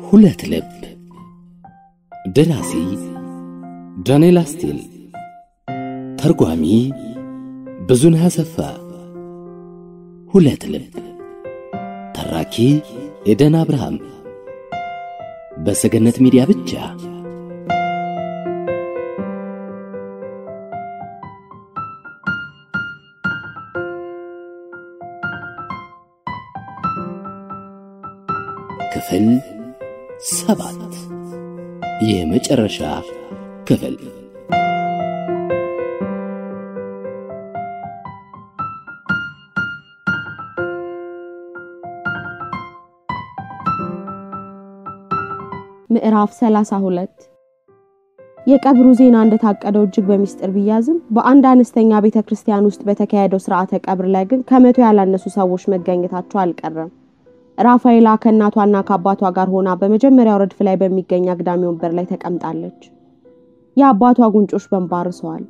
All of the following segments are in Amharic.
ሁለት ልብ ደራሲ ዳንኤል አስቴል ተርጓሚ ብዙነህ አሰፋ ሁለት ልብ ተራኪ ኤደን አብርሃም በሰገነት ሚዲያ ብቻ ክፍል 7 የመጨረሻ ክፍል ምዕራፍ 32 የቀብሩ ዜና እንደታቀደው እጅግ በሚስጥር ቢያዝም በአንድ አነስተኛ ቤተክርስቲያን ውስጥ በተካሄደው ሥርዓተ ቀብር ላይ ግን ከመቶ ያላነሱ ሰዎች መገኘታቸው አልቀረም። ራፋኤላ ከእናቷና ከአባቷ ጋር ሆና በመጀመሪያው ረድፍ ላይ በሚገኝ አግዳሚ ወንበር ላይ ተቀምጣለች። የአባቷ ጉንጮች በእንባርሰዋል።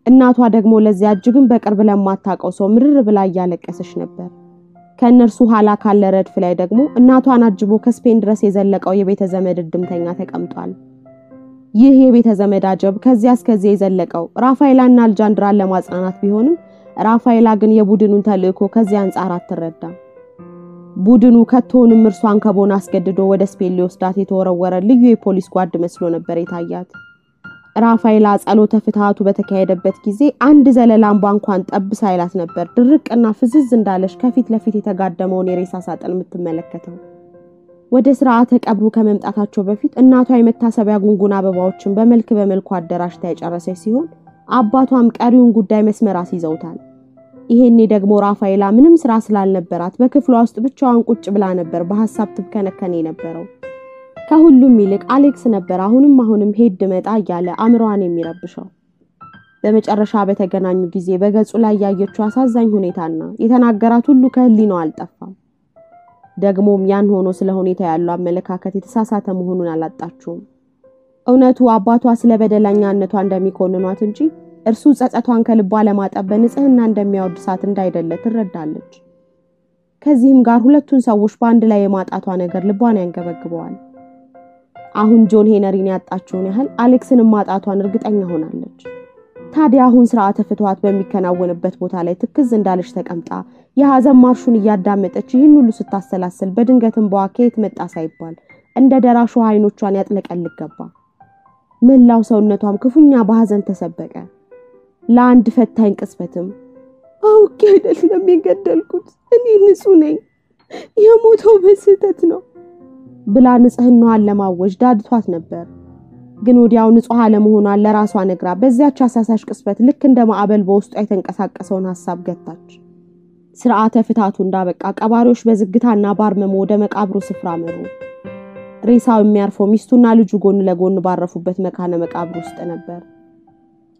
እናቷ ደግሞ ለዚያ እጅግም በቅርብ ለማታውቀው ሰው ምርር ብላ እያለቀሰች ነበር። ከነርሱ ኋላ ካለ ረድፍ ላይ ደግሞ እናቷን አጅቦ ከስፔን ድረስ የዘለቀው የቤተ ዘመድ እድምተኛ ተቀምጧል። ይህ የቤተ ዘመድ አጀብ ከዚያ እስከዚህ የዘለቀው ራፋኤላና አልጃንድራን ለማጽናናት ቢሆንም ራፋኤላ ግን የቡድኑን ተልእኮ ከዚያ አንጻር አትረዳም። ቡድኑ ከቶንም እርሷን ከቦና አስገድዶ ወደ ስፔን ሊወስዳት የተወረወረ ልዩ የፖሊስ ጓድ መስሎ ነበር የታያት። ራፋኤላ ጸሎተ ፍትሃቱ በተካሄደበት ጊዜ አንድ ዘለላምባ እንኳን ጠብ ሳይላት ነበር ድርቅና ፍዝዝ እንዳለሽ ከፊት ለፊት የተጋደመውን የሬሳ ሳጥን የምትመለከተው። ወደ ሥርዓተ ቀብሩ ከመምጣታቸው በፊት እናቷ የመታሰቢያ ጉንጉን አበባዎችን በመልኩ አደራጅታ የጨረሰች ሲሆን አባቷም ቀሪውን ጉዳይ መስመር አስይዘውታል። ይሄኔ ደግሞ ራፋኤላ ምንም ስራ ስላልነበራት በክፍሏ ውስጥ ብቻዋን ቁጭ ብላ ነበር በሐሳብ ትብከነከነ የነበረው። ከሁሉም ይልቅ አሌክስ ነበር አሁንም ሄድ መጣ እያለ አምሯን የሚረብሸው። በመጨረሻ በተገናኙ ጊዜ በገጹ ላይ ያየችው አሳዛኝ ሁኔታና የተናገራት ሁሉ ከህሊናው አልጠፋም። ደግሞም ያን ሆኖ ስለ ሁኔታ ያለው አመለካከት የተሳሳተ መሆኑን አላጣችውም። እውነቱ አባቷ ስለ በደላኛነቷ እንደሚኮንኗት እንጂ እርሱ ጸጸቷን ከልቧ ለማጠብ በንጽህና እንደሚያወድሳት እንዳይደለ ትረዳለች። ከዚህም ጋር ሁለቱን ሰዎች በአንድ ላይ የማጣቷ ነገር ልቧን ያንገበግበዋል። አሁን ጆን ሄነሪን ያጣችውን ያህል አሌክስን ማጣቷን እርግጠኛ ሆናለች። ታዲያ አሁን ሥርዓተ ፍትሃት በሚከናወንበት ቦታ ላይ ትክዝ እንዳለች ተቀምጣ የሐዘን ማርሹን እያዳመጠች ይህን ሁሉ ስታሰላስል በድንገትም በዋከት መጣ ሳይባል እንደ ደራሹ አይኖቿን ያጥለቀልቅ ገባ። መላው ሰውነቷም ክፉኛ በሐዘን ተሰበቀ። ለአንድ ፈታኝ ቅስፈትም አውቄ አይደለም የገደልኩት እኔ ንጹህ ነኝ የሞተው በስህተት ነው ብላ ንጽህናዋን ለማወጅ ዳድቷት ነበር። ግን ወዲያው ንጹህ አለመሆኗን ለራሷ ነግራ በዚያች አሳሳሽ ቅስፈት ልክ እንደ ማዕበል በውስጧ የተንቀሳቀሰውን ሐሳብ ገታች። ሥርዓተ ፍትሃቱ እንዳበቃ ቀባሪዎች በዝግታና ባርመሞ ወደ መቃብሩ ስፍራ መሩ። ሬሳው የሚያርፈው ሚስቱና ልጁ ጎን ለጎን ባረፉበት መካነ መቃብር ውስጥ ነበር።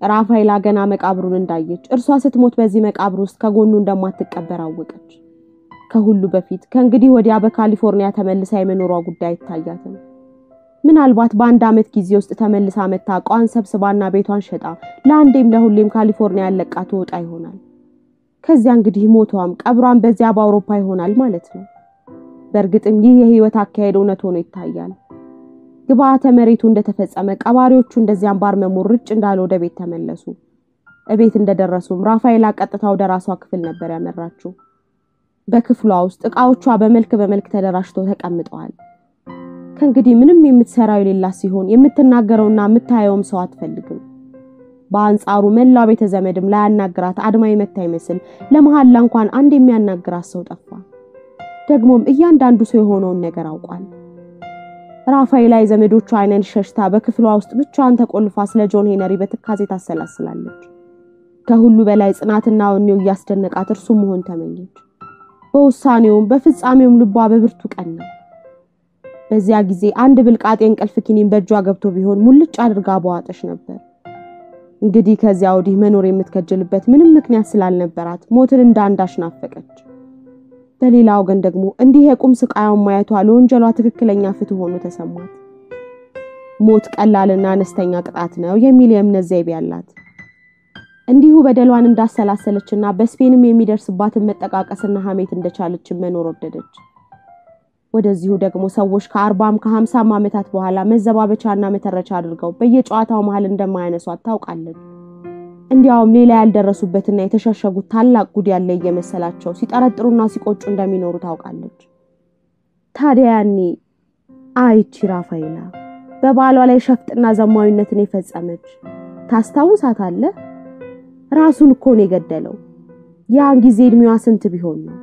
ራፋኤላ ገና መቃብሩን እንዳየች እርሷ ስትሞት በዚህ መቃብር ውስጥ ከጎኑ እንደማትቀበር አወቀች። ከሁሉ በፊት ከእንግዲህ ወዲያ በካሊፎርኒያ ተመልሳ የመኖሯ ጉዳይ ይታያታል። ምናልባት በአንድ አመት ጊዜ ውስጥ ተመልሳ መጣ ቋን ሰብስባና ቤቷን ሸጣ ለአንዴም ለሁሌም ካሊፎርኒያ ለቃ ትወጣ ይሆናል። ከዚያ እንግዲህ ሞቷም ቀብሯን በዚያ በአውሮፓ ይሆናል ማለት ነው። በእርግጥም ይህ የህይወት አካሄድ እውነት ሆኖ ይታያል። ግብአተ መሬቱ እንደተፈጸመ ቀባሪዎቹ እንደዚያም ባርመሞ ርጭ እንዳለ ወደ ቤት ተመለሱ። እቤት እንደደረሱም ራፋኤላ ቀጥታ ወደ ራሷ ክፍል ነበር ያመራችው። በክፍሏ ውስጥ ዕቃዎቿ በመልክ ተደራጅተው ተቀምጠዋል። ከእንግዲህ ምንም የምትሰራው የሌላት ሲሆን የምትናገረውና የምታየውም ሰው አትፈልግም። በአንጻሩ መላው ቤተ ዘመድም ላይ ያናግራት አድማ የመታ ይመስል ለመሐላ እንኳን አንድ የሚያናግራት ሰው ጠፋ። ደግሞም እያንዳንዱ ሰው የሆነውን ነገር አውቋል። ራፋኤላ የዘመዶቿ አይነን ሸሽታ በክፍሏ ውስጥ ብቻዋን ተቆልፋ ስለ ጆን ሄነሪ በትካዜ ታሰላስላለች። ከሁሉ በላይ ጽናትና ወኔው ያስደነቃት እርሱ መሆን ተመኘች። በውሳኔውም በፍጻሜውም ልቧ በብርቱ ቀና። በዚያ ጊዜ አንድ ብልቃጥ እንቅልፍ ኪኒን በእጇ ገብቶ ቢሆን ሙልጭ አድርጋ በዋጠሽ ነበር። እንግዲህ ከዚያ ወዲህ መኖር የምትከጀልበት ምንም ምክንያት ስላልነበራት ሞትን እንዳንዳሽ ናፈቀች። በሌላው ግን ደግሞ እንዲህ የቁም ስቃያውን ማየቷ ለወንጀሏ ትክክለኛ ፍትህ ሆኖ ተሰማት። ሞት ቀላልና አነስተኛ ቅጣት ነው የሚል የእምነት ዘይቤ ያላት እንዲሁ በደሏን እንዳሰላሰለችና በስፔንም የሚደርስባትን መጠቃቀስና ሐሜት እንደቻለች መኖር ወደደች። ወደዚሁ ደግሞ ሰዎች ከ40 ከ50 ዓመታት በኋላ መዘባበቻና መተረቻ አድርገው በየጨዋታው መሃል እንደማያነሷት ታውቃለች። እንዲያውም ሌላ ያልደረሱበትና የተሸሸጉት ታላቅ ጉድ ያለ እየመሰላቸው ሲጠረጥሩና ሲቆጩ እንደሚኖሩ ታውቃለች። ታዲያ ያኔ አይቺ ራፋኤላ በባሏ ላይ ሸፍጥና ዘማዊነትን የፈጸመች ታስታውሳታለህ? ራሱን እኮ ነው የገደለው። ያን ጊዜ እድሜዋ ስንት ቢሆን ነው?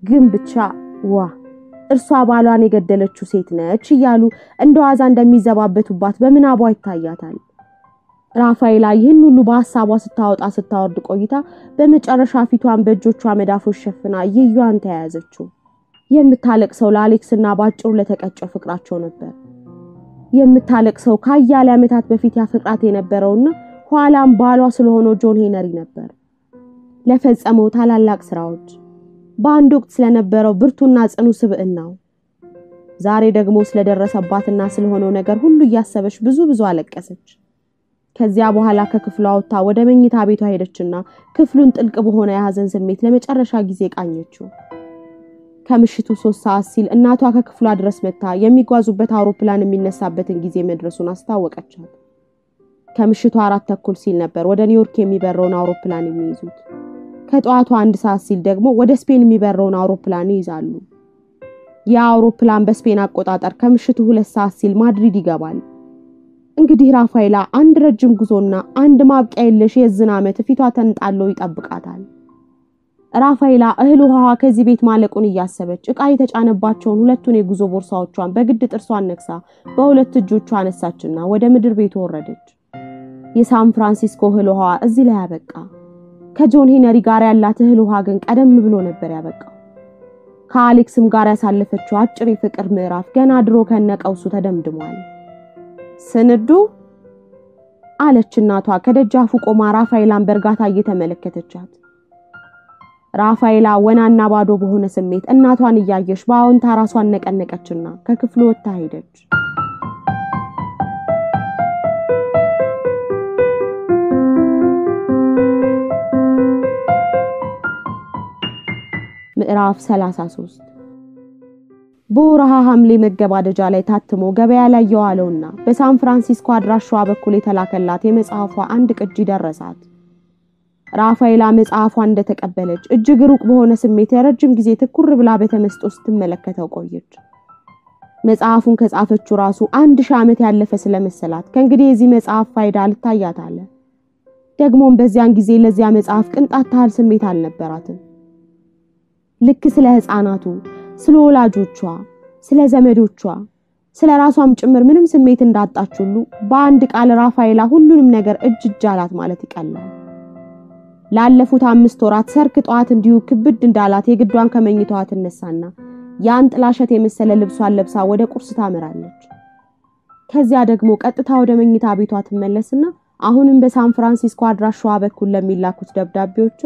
ግን ብቻ እርሷ ባሏን የገደለችው ሴት ነች እያሉ እንደዋዛ እንደሚዘባበቱባት በምናቧ ይታያታል። ራፋኤላ ይህን ሁሉ በሐሳቧ ስታወርድ ቆይታ በመጨረሻ ፊቷን በእጆቿ መዳፎች ሸፍና ይዩዋን ተያያዘችው። የምታለቅሰው ለአሌክስና ባጭሩ ለተቀጨው ፍቅራቸው ነበር። የምታለቅሰው ከአያሌ ዓመታት በፊት ያፈቅራት የነበረውና ኋላም ባሏ ስለሆነው ጆን ሄነሪ ነበር። ለፈጸመው ታላላቅ ስራዎች፣ በአንድ ወቅት ስለነበረው ብርቱና ጽኑ ስብዕናው፣ ዛሬ ደግሞ ስለደረሰባትና ስለሆነው ነገር ሁሉ እያሰበች ብዙ አለቀሰች። ከዚያ በኋላ ከክፍሏ ወጥታ ወደ መኝታ ቤቷ ሄደችና ክፍሉን ጥልቅ በሆነ የሐዘን ስሜት ለመጨረሻ ጊዜ ቃኘችው። ከምሽቱ 3 ሰዓት ሲል እናቷ ከክፍሏ ድረስ መጣ የሚጓዙበት አውሮፕላን የሚነሳበትን ጊዜ መድረሱን አስታወቀቻት። ከምሽቱ 4:30 ሲል ነበር ወደ ኒውዮርክ የሚበረውን አውሮፕላን የሚይዙት። ከጠዋቱ 1 ሰዓት ሲል ደግሞ ወደ ስፔን የሚበረውን አውሮፕላን ይይዛሉ። ያ አውሮፕላን በስፔን አቆጣጠር ከምሽቱ 2 ሰዓት ሲል ማድሪድ ይገባል። እንግዲህ ራፋኤላ አንድ ረጅም ጉዞና አንድ ማብቂያ የለሽ የዝና ዓመት ፊቷ ተንጣሎ ይጠብቃታል። ራፋኤላ እህል ውሃዋ ከዚህ ቤት ማለቁን እያሰበች ዕቃ የተጫነባቸውን ሁለቱን የጉዞ ቦርሳዎቿን በግድ ጥርሷን ነክሳ በሁለት እጆቿ አነሳችና ወደ ምድር ቤት ወረደች። የሳን ፍራንሲስኮ እህል ውሃዋ እዚህ ላይ ያበቃ። ከጆን ሄነሪ ጋር ያላት እህል ውሃ ግን ቀደም ብሎ ነበር ያበቃው። ከአሌክስም ጋር ያሳለፈችው አጭር የፍቅር ምዕራፍ ገና ድሮ ከነቀውሱ ተደምድሟል። ስንዱ አለች እናቷ ከደጃፉ ቆማ ራፋኤላን በርጋታ እየተመለከተቻት። ራፋኤላ ወናና ባዶ በሆነ ስሜት እናቷን እያየሽ በአዎንታ ራሷን ነቀነቀችና ከክፍሉ ወጣ ሄደች። ምዕራፍ 33 በወርሃ ሐምሌ መገባደጃ ላይ ታትሞ ገበያ ላይ የዋለውና በሳን ፍራንሲስኮ አድራሻዋ በኩል የተላከላት የመጽሐፏ አንድ ቅጂ ደረሳት። ራፋኤላ መጽሐፏን እንደተቀበለች እጅግ ሩቅ በሆነ ስሜት የረጅም ጊዜ ትኩር ብላ በተመስጦ ስትመለከተው ቆየች። መጽሐፉን ከጻፈችው ራሱ 1000 ዓመት ያለፈ ስለመሰላት ከእንግዲህ የዚህ መጽሐፍ ፋይዳ አልታያታለ። ደግሞም በዚያን ጊዜ ለዚያ መጽሐፍ ቅንጣት ታህል ስሜት አልነበራትም። ልክ ስለ ህፃናቱ፣ ስለ ወላጆቿ፣ ስለ ዘመዶቿ፣ ስለ ራሷም ጭምር ምንም ስሜት እንዳጣች ሁሉ በአንድ ቃል ራፋኤላ ሁሉንም ነገር እጅ አላት ማለት ይቀላል። ላለፉት 5 ወራት ሰርክ ጧት እንዲሁ ክብድ እንዳላት የግዷን ከመኝታዋ ተነሳና ያን ጥላሸት የመሰለ ልብሷን ለብሳ ወደ ቁርስ ታመራለች። ከዚያ ደግሞ ቀጥታ ወደ መኝታ ቤቷ ትመለስና አሁንም በሳን ፍራንሲስኮ አድራሻዋ በኩል ለሚላኩት ደብዳቤዎቿ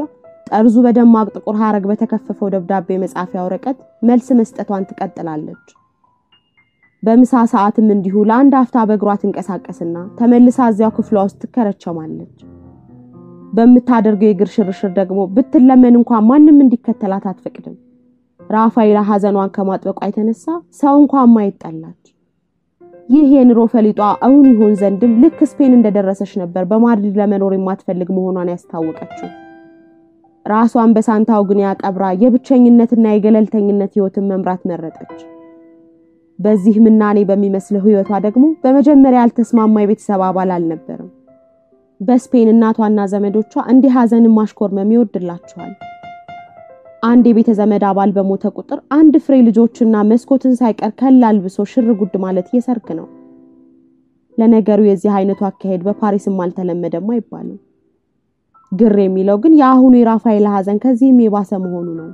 ጠርዙ በደማቅ ጥቁር ሐረግ በተከፈፈው ደብዳቤ መጻፊያ ወረቀት መልስ መስጠቷን ትቀጥላለች። በምሳ ሰዓትም እንዲሁ ለአንድ አፍታ በእግሯ ትንቀሳቀስና ተመልሳ እዚያው ክፍሏ ውስጥ ትከረቸማለች። በምታደርገው የእግር ሽርሽር ደግሞ ብትለመን እንኳን ማንም እንዲከተላት አትፈቅድም። ራፋኤላ ሐዘኗን ከማጥበቋ የተነሳ ሰው እንኳን ማይጣላች። ይህ የኑሮ ፈሊጧ አሁን ይሆን ዘንድም ልክ ስፔን እንደደረሰች ነበር በማድሪድ ለመኖር የማትፈልግ መሆኗን ያስታወቀችው። ራሷን በሳንታው ግን ያቀብራ የብቸኝነትና የገለልተኝነት ህይወትን መምራት መረጠች። በዚህ ምናኔ በሚመስለው ህይወቷ ደግሞ በመጀመሪያ ያልተስማማ የቤተሰብ አባል አልነበረም። በስፔን እናቷና ዘመዶቿ እንዲህ ሐዘንን ማሽኮርመም ይወድላቸዋል። አንድ የቤተ ዘመድ አባል በሞተ ቁጥር አንድ ፍሬ ልጆችና መስኮትን ሳይቀር ከላልብሶ ሽር ጉድ ማለት የሰርክ ነው። ለነገሩ የዚህ አይነቱ አካሄድ በፓሪስም አልተለመደም አይባልም። ግር የሚለው ግን ያሁኑ የራፋኤላ ሐዘን ከዚህም የባሰ መሆኑ ነው።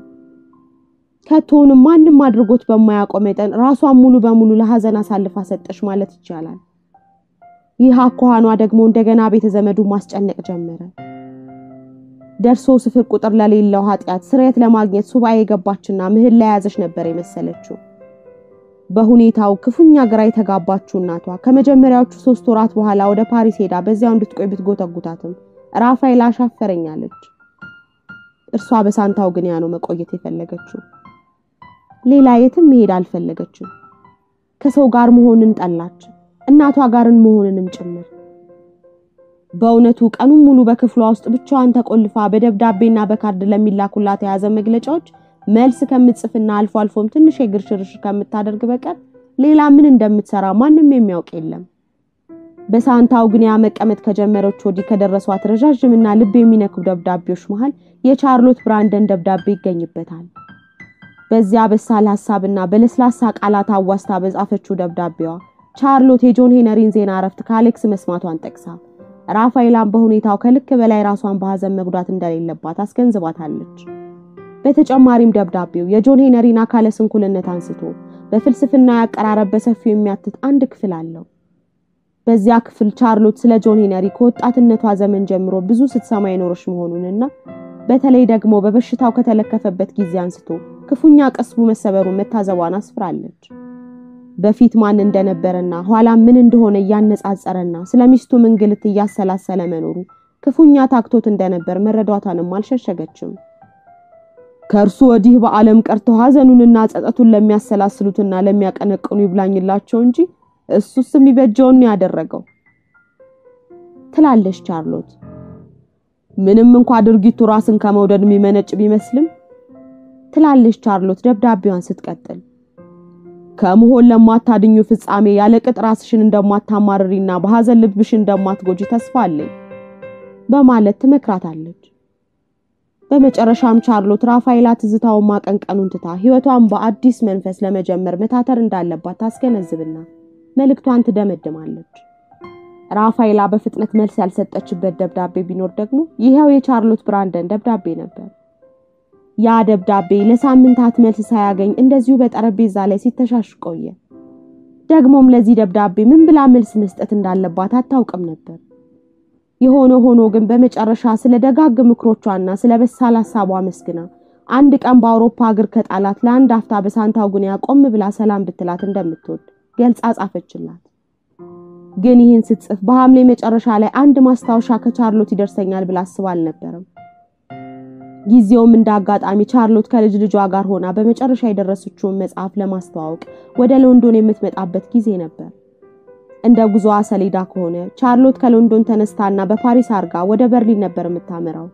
ከቶንም ማንንም አድርጎት በማያቆም መጠን ራሷን ሙሉ በሙሉ ለሐዘን አሳልፋ ሰጠች ማለት ይቻላል። ይህ አኳኋኗ ደግሞ እንደገና ቤተ ዘመዱ ማስጨነቅ ጀመረ። ደርሶ ስፍር ቁጥር ለሌለው ኃጢያት ስርየት ለማግኘት ሱባኤ የገባችና ምህል ላይ ያዘች ነበር የመሰለችው። በሁኔታው ክፉኛ ግራ የተጋባችው እናቷ ከመጀመሪያዎቹ 3 ወራት በኋላ ወደ ፓሪስ ሄዳ በዚያው እንድትቆይ ብትጎተጉታትም ራፋኤላ አሻፈረኛለች። እርሷ በሳንታው ግን ያኖ መቆየት የፈለገችው። ሌላ የትም መሄድ አልፈለገችም። ከሰው ጋር መሆንን ጠላች፣ እናቷ ጋርን መሆንንም ጭምር። በእውነቱ ቀኑን ሙሉ በክፍሏ ውስጥ ብቻዋን ተቆልፋ በደብዳቤና በካርድ ለሚላኩላት የያዘ መግለጫዎች መልስ ከምትጽፍና አልፎ አልፎም ትንሽ የግርሽርሽ ከምታደርግ በቀር ሌላ ምን እንደምትሰራ ማንንም የሚያውቅ የለም። በሳንታው ግን መቀመጥ ከጀመረች ወዲህ ከደረሷት ረጃጅምና ልብ የሚነኩ ደብዳቤዎች መሃል የቻርሎት ብራንደን ደብዳቤ ይገኝበታል። በዚያ በሳል ሐሳብና በለስላሳ ቃላት አዋስታ በጻፈችው ደብዳቤዋ ቻርሎት የጆን ሄነሪን ዜና አረፍት ከአሌክስ መስማቷን ጠቅሳ ራፋኤላን በሁኔታው ከልክ በላይ ራሷን በሐዘን መጉዳት እንደሌለባት አስገንዝባታለች። በተጨማሪም ደብዳቤው የጆን ሄነሪን አካለ ስንኩልነት አንስቶ በፍልስፍና ያቀራረበ ሰፊው የሚያትት አንድ ክፍል አለው። በዚያ ክፍል ቻርሎት ስለ ጆን ሄነሪ ከወጣትነቷ ዘመን ጀምሮ ብዙ ስትሰማ የኖረች መሆኑንና በተለይ ደግሞ በበሽታው ከተለከፈበት ጊዜ አንስቶ ክፉኛ ቀስቡ መሰበሩን መታዘቧን አስፍራለች። በፊት ማን እንደነበረና ኋላ ምን እንደሆነ ያነጻጸረና ስለሚስቱ መንግልት ያሰላሰለ መኖሩ ክፉኛ ታክቶት እንደነበር መረዳቷንም አልሸሸገችም። ከርሱ ወዲህ በዓለም ቀርተው ሐዘኑንና ጸጸቱን ለሚያሰላስሉትና ለሚያቀነቅኑ ይብላኝላቸው እንጂ እሱስ የሚበጀውን ያደረገው ትላለች ቻርሎት። ምንም እንኳን ድርጊቱ ራስን ከመውደድ የሚመነጭ ቢመስልም ትላለች ቻርሎት ደብዳቤዋን ስትቀጥል ከመሆን ለማታድኙ ፍጻሜ ያለቅጥ ራስሽን እንደማታማርሪና በሐዘን ልብሽን እንደማትጎጂ ተስፋ አለኝ በማለት ትመክራታለች። በመጨረሻም ቻርሎት ራፋኤላ ትዝታውን ማቀንቀኑን ትታ ህይወቷን በአዲስ መንፈስ ለመጀመር መታተር እንዳለባት ታስገነዝብና መልእክቷን ትደመድማለች። ራፋኤላ በፍጥነት መልስ ያልሰጠችበት ደብዳቤ ቢኖር ደግሞ ይሄው የቻርሎት ብራንደን ደብዳቤ ነበር። ያ ደብዳቤ ለሳምንታት መልስ ሳያገኝ እንደዚሁ በጠረጴዛ ላይ ሲተሻሽ ቆየ። ደግሞም ለዚህ ደብዳቤ ምን ብላ መልስ መስጠት እንዳለባት አታውቅም ነበር። የሆነ ሆኖ ግን በመጨረሻ ስለ ደጋግ ምክሮቿና ስለ በሳል ሐሳቧ መስግና አንድ ቀን በአውሮፓ ሀገር ከጣላት ለአንድ አፍታ በሳንታው ግን ያቆም ብላ ሰላም ብትላት እንደምትወድ ገልጻ ጻፈችላት። ግን ይህን ስትጽፍ በሐምሌ መጨረሻ ላይ አንድ ማስታወሻ ከቻርሎት ይደርሰኛል ብላ አስባ አልነበረም። ጊዜውም እንዳጋጣሚ ቻርሎት ከልጅ ልጇ ጋር ሆና በመጨረሻ የደረሰችውን መጽሐፍ ለማስተዋወቅ ወደ ሎንዶን የምትመጣበት ጊዜ ነበር። እንደ ጉዞዋ ሰሌዳ ከሆነ ቻርሎት ከሎንዶን ተነስታና በፓሪስ አርጋ ወደ በርሊን ነበር የምታመራው።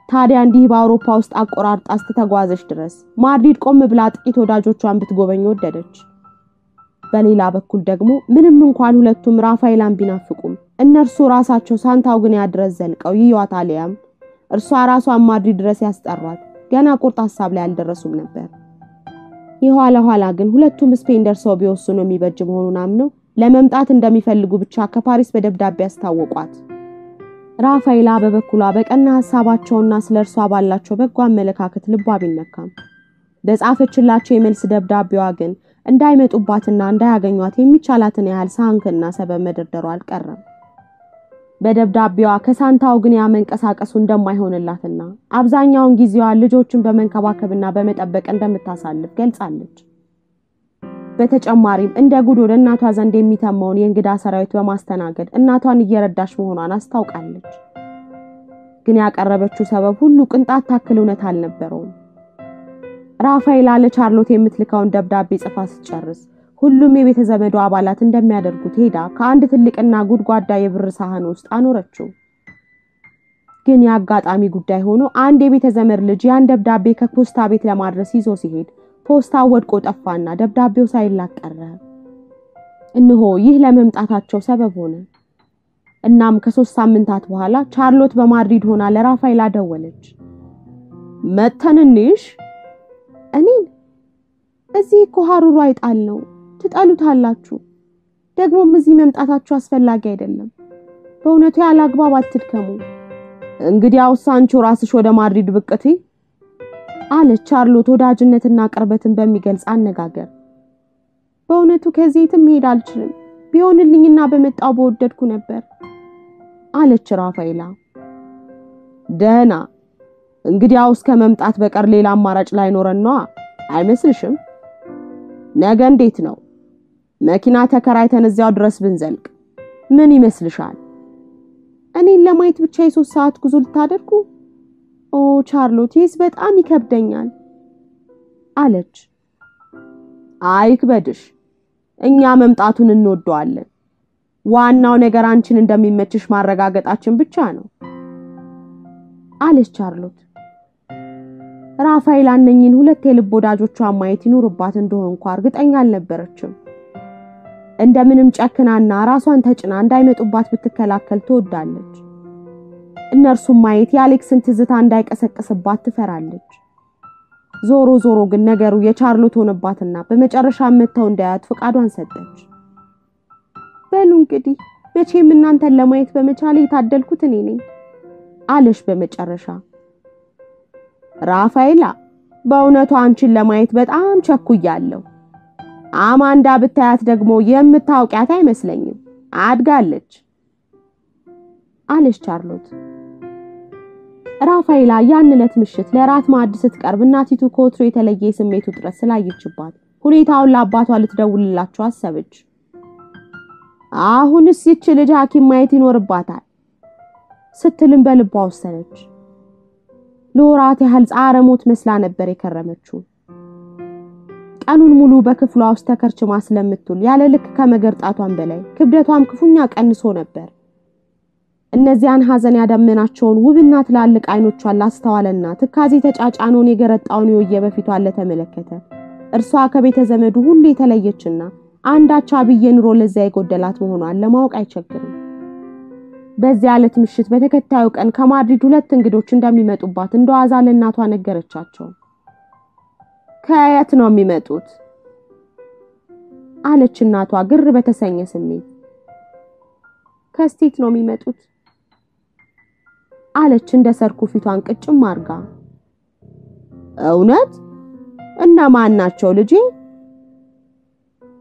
ታዲያ እንዲህ በአውሮፓ ውስጥ አቆራርጣ ስትተጓዘች ድረስ ማድሪድ ቆም ብላ ጥቂት ወዳጆቿን ብትጎበኝ ወደደች። በሌላ በኩል ደግሞ ምንም እንኳን ሁለቱም ራፋኤላን ቢናፍቁም እነርሱ ራሳቸው ሳንታው ግን ያድረስ ዘልቀው ይዋታሊያም እርሷ ራሷን ማድሪድ ድረስ ያስጠራት ገና ቁርጥ ሐሳብ ላይ አልደረሱም ነበር። የኋላ ግን ሁለቱም ስፔን ደርሰው ቢወስኑ የሚበጅ መሆኑን አምነው ለመምጣት እንደሚፈልጉ ብቻ ከፓሪስ በደብዳቤ ያስታወቋት። ራፋኤላ በበኩሏ በቀና ሐሳባቸውና ስለርሷ ባላቸው በጎ አመለካከት ልቧ ቢነካም በጻፈችላቸው የመልስ ደብዳቤዋ ግን እንዳይመጡባትና እንዳያገኟት የሚቻላትን ያህል ሳንክና ሰበብ መደርደሩ አልቀረም። በደብዳቤዋ ከሳንታው ግን ያመንቀሳቀሱ እንደማይሆንላትና አብዛኛውን ጊዜዋ ልጆችን በመንከባከብና በመጠበቅ እንደምታሳልፍ ገልጻለች። በተጨማሪም እንደ ጉድ ወደ እናቷ ዘንድ የሚተመውን የእንግዳ ሰራዊት በማስተናገድ እናቷን እየረዳች መሆኗን አስታውቃለች። ግን ያቀረበችው ሰበብ ሁሉ ቅንጣት ታክል እውነት አልነበረውም። ራፋኤላ ለቻርሎት የምትልከውን ደብዳቤ ጽፋ ስትጨርስ ሁሉም የቤተ ዘመዱ አባላት እንደሚያደርጉት ሄዳ ከአንድ ትልቅና ጉድጓዳ የብር ሳህን ውስጥ አኖረችው። ግን ያጋጣሚ ጉዳይ ሆኖ አንድ የቤተ ዘመድ ልጅ ያን ደብዳቤ ከፖስታ ቤት ለማድረስ ይዞ ሲሄድ ፖስታው ወድቆ ጠፋና ደብዳቤው ሳይላክ ቀረ። እነሆ ይህ ለመምጣታቸው ሰበብ ሆነ። እናም ከ3 ሳምንታት በኋላ ቻርሎት በማድሪድ ሆና ለራፋኤላ ደወለች። መተንንሽ እኔን እዚህ እኮ ሐሩሩ አይጣል ነው ትጣሉታላችሁ። ደግሞም እዚህ መምጣታችሁ አስፈላጊ አይደለም። በእውነቱ ያላግባብ አትድከሙ። እንግዲያውስ አንቺ ራስሽ ወደ ማድሪድ ብቅቲ አለች ቻርሎት ወዳጅነትና ቅርበትን በሚገልጽ አነጋገር። በእውነቱ ከዚህ የትም መሄድ አልችልም። ቢሆንልኝና በመጣው በወደድኩ ነበር አለች ራፋኤላ። ደህና እንግዲያውስ ከመምጣት በቀር ሌላ አማራጭ ላይኖረን ነው አይመስልሽም? ነገ እንዴት ነው? መኪና ተከራይተን እዚያው ድረስ ብንዘልቅ ምን ይመስልሻል? እኔን ለማየት ብቻ የ3 ሰዓት ጉዞ ልታደርጉ? ኦ ቻርሎት ይስ በጣም ይከብደኛል። አለች። አይክበድሽ፣ እኛ መምጣቱን እንወደዋለን። ዋናው ነገር አንቺን እንደሚመችሽ ማረጋገጣችን ብቻ ነው አለች ቻርሎት። ራፋኤል እነኚህን ሁለት የልብ ወዳጆቿን ማየት ይኖርባት እንደሆነ እንኳን እርግጠኛ አልነበረችም። እንደምንም ጨክናና ራሷን ተጭና እንዳይመጡባት ብትከላከል ትወዳለች። እነርሱም ማየት የአሌክስን ትዝታ እንዳይቀሰቅስባት ትፈራለች። ዞሮ ዞሮ ግን ነገሩ የቻርሎት ሆነባትና በመጨረሻ መተው እንዳያት ፈቃዷን ሰጠች። በሉ እንግዲህ መቼም እናንተን ለማየት በመቻሌ የታደልኩት እኔ ነኝ አለሽ በመጨረሻ። ራፋኤላ፣ በእውነቱ አንቺን ለማየት በጣም ቸኩያለሁ። አማንዳ ብታያት ደግሞ የምታውቂያት አይመስለኝም፣ አድጋለች አለች ቻርሎት። ራፋኤላ ያን ዕለት ምሽት ለራት ማዕድ ስትቀርብ እናቲቱ ከወትሮ የተለየ ስሜት ውጥረት ስላየችባት ሁኔታውን ለአባቷ ልትደውልላቸው አሰበች። አሁንስ ይህች ልጅ ሐኪም ማየት ይኖርባታል ስትልም በልቧ ወሰነች። ለወራት ያህል ጻረ ሞት መስላ ነበር የከረመችው። ቀኑን ሙሉ በክፍሏ ውስጥ ተከርችማ ስለምትውል ያለ ልክ ከመገርጣቷን በላይ ክብደቷም ክፉኛ ቀንሶ ነበር። እነዚያን ሐዘን ያደመናቸውን ውብና ትላልቅ አይኖቿን ላስተዋለና ትካዜ ተጫጫነውን የገረጣውን የወየ በፊቷን ለተመለከተ እርሷ ከቤተ ዘመዱ ሁሉ የተለየችና አንዳች አብዬ ኑሮ ለዛ የጎደላት መሆኗን ለማወቅ አይቸግርም። በዚያ ዕለት ምሽት በተከታዩ ቀን ከማድሪድ ሁለት እንግዶች እንደሚመጡባት እንደዋዛ ለእናቷ ነገረቻቸው። ከየት ነው የሚመጡት አለች እናቷ ግር በተሰኘ ስሜት። ከስቴት ነው የሚመጡት አለች እንደ ሰርኩ ፊቷን ቅጭም አርጋ። እውነት? እና ማን ናቸው ልጄ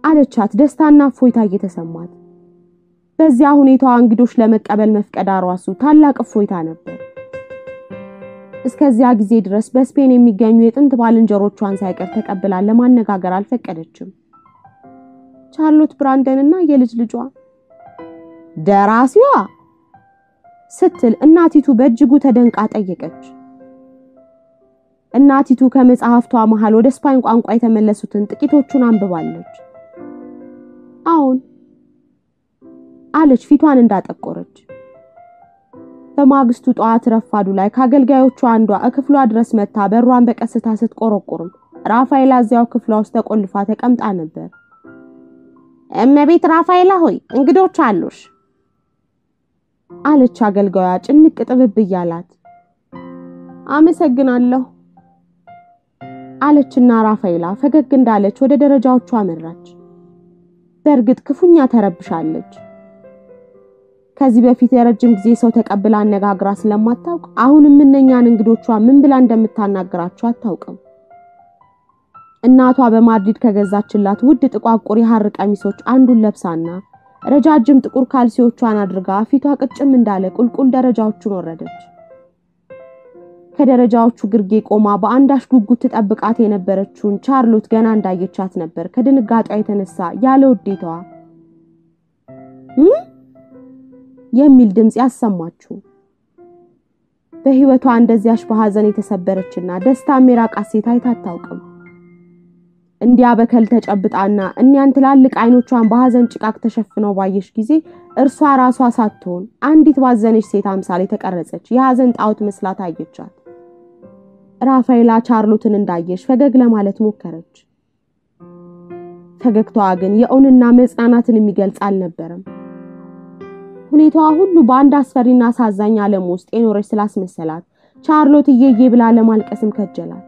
አለቻት ደስታና እፎይታ እየተሰማት። በዚያ ሁኔታዋ እንግዶች ለመቀበል መፍቀድ ራሱ ታላቅ እፎይታ ነበር። እስከዚያ ጊዜ ድረስ በስፔን የሚገኙ የጥንት ባልንጀሮቿን ሳይቀር ተቀብላ ለማነጋገር አልፈቀደችም። ቻርሎት ብራንደንና የልጅ ልጇ ደራሲዋ ስትል እናቲቱ በእጅጉ ተደንቃ ጠየቀች። እናቲቱ ከመጽሐፍቷ መሃል ወደ ስፓኝ ቋንቋ የተመለሱትን ጥቂቶቹን አንብባለች። አሁን አለች ፊቷን እንዳጠቆረች። በማግስቱ ጧት ረፋዱ ላይ ካገልጋዮቿ አንዷ ክፍሏ ድረስ መታ በሯን በቀስታ ስትቆረቆርም ራፋኤላ እዚያው ክፍሏ ውስጥ ተቆልፋ ተቀምጣ ነበር። እመቤት ራፋኤላ ሆይ እንግዶች አሉሽ አለች አገልጋዩዋ ጭንቅ ጥብብ እያላት። አመሰግናለሁ አለችና ራፋኤላ ፈገግ እንዳለች ወደ ደረጃዎቿ አመራች። በእርግጥ ክፉኛ ተረብሻለች። ከዚህ በፊት የረጅም ጊዜ ሰው ተቀብላ አነጋግራ ስለማታውቅ አሁንም እነኛን እንግዶቿ ምን ብላ እንደምታናግራቸው አታውቅም። እናቷ በማድሪድ ከገዛችላት ውድ ጥቋቁር የሐር ቀሚሶች አንዱን ለብሳና ረጃጅም ጥቁር ካልሲዎቿን አድርጋ ፊቷ ቅጭም እንዳለ ቁልቁል ደረጃዎቹን ወረደች። ከደረጃዎቹ ግርጌ ቆማ በአንዳች ጉጉት ተጠብቃት የነበረችውን ቻርሎት ገና እንዳየቻት ነበር ከድንጋጤዋ የተነሳ ያለ ውዴታዋ የሚል ድምጽ ያሰማችው። በህይወቷ እንደዚያሽ በሐዘን የተሰበረችና ደስታ ሚራቃት ሴት አይታ አታውቅም። እንዲያ በከል ተጨብጣና እኛን ትላልቅ አይኖቿን በሐዘን ጭቃቅ ተሸፍነው ባየሽ ጊዜ እርሷ ራሷ ሳትሆን አንዲት ባዘነች ሴት አምሳል የተቀረጸች የሐዘን ጣውት መስላ ታየቻት። ራፋኤላ ቻርሎትን እንዳየሽ ፈገግ ለማለት ሞከረች። ፈገግታዋ ግን የእውንና መጽናናትን የሚገልጽ አልነበረም። ሁኔታዋ ሁሉ በአንድ አስፈሪና አሳዛኝ ዓለም ውስጥ የኖረች ስላስመሰላት ቻርሎት እየየ ብላ ለማልቀስም ከጀላት።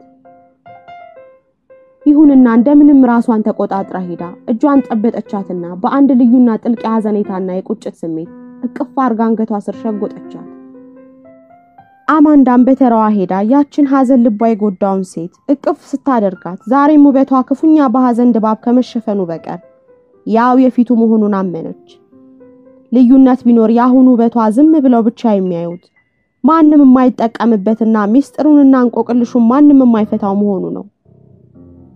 ይሁንና እንደምንም ራሷን ተቆጣጥራ ሄዳ እጇን ጠበጠቻትና በአንድ ልዩና ጥልቅ ሐዘኔታና የቁጭት ስሜት እቅፍ አርጋ አንገቷ ስር ሸጎጠቻት። አማንዳም በተራዋ ሄዳ ያችን ሐዘን ልቧ የጎዳውን ሴት እቅፍ ስታደርጋት ዛሬም ውበቷ ክፉኛ በሐዘን ድባብ ከመሸፈኑ በቀር ያው የፊቱ መሆኑን አመነች። ልዩነት ቢኖር ያሁኑ ውበቷ ዝም ብለው ብቻ የሚያዩት ማንንም የማይጠቀምበትና ሚስጥሩንና እንቆቅልሹን ማንንም የማይፈታው መሆኑ ነው።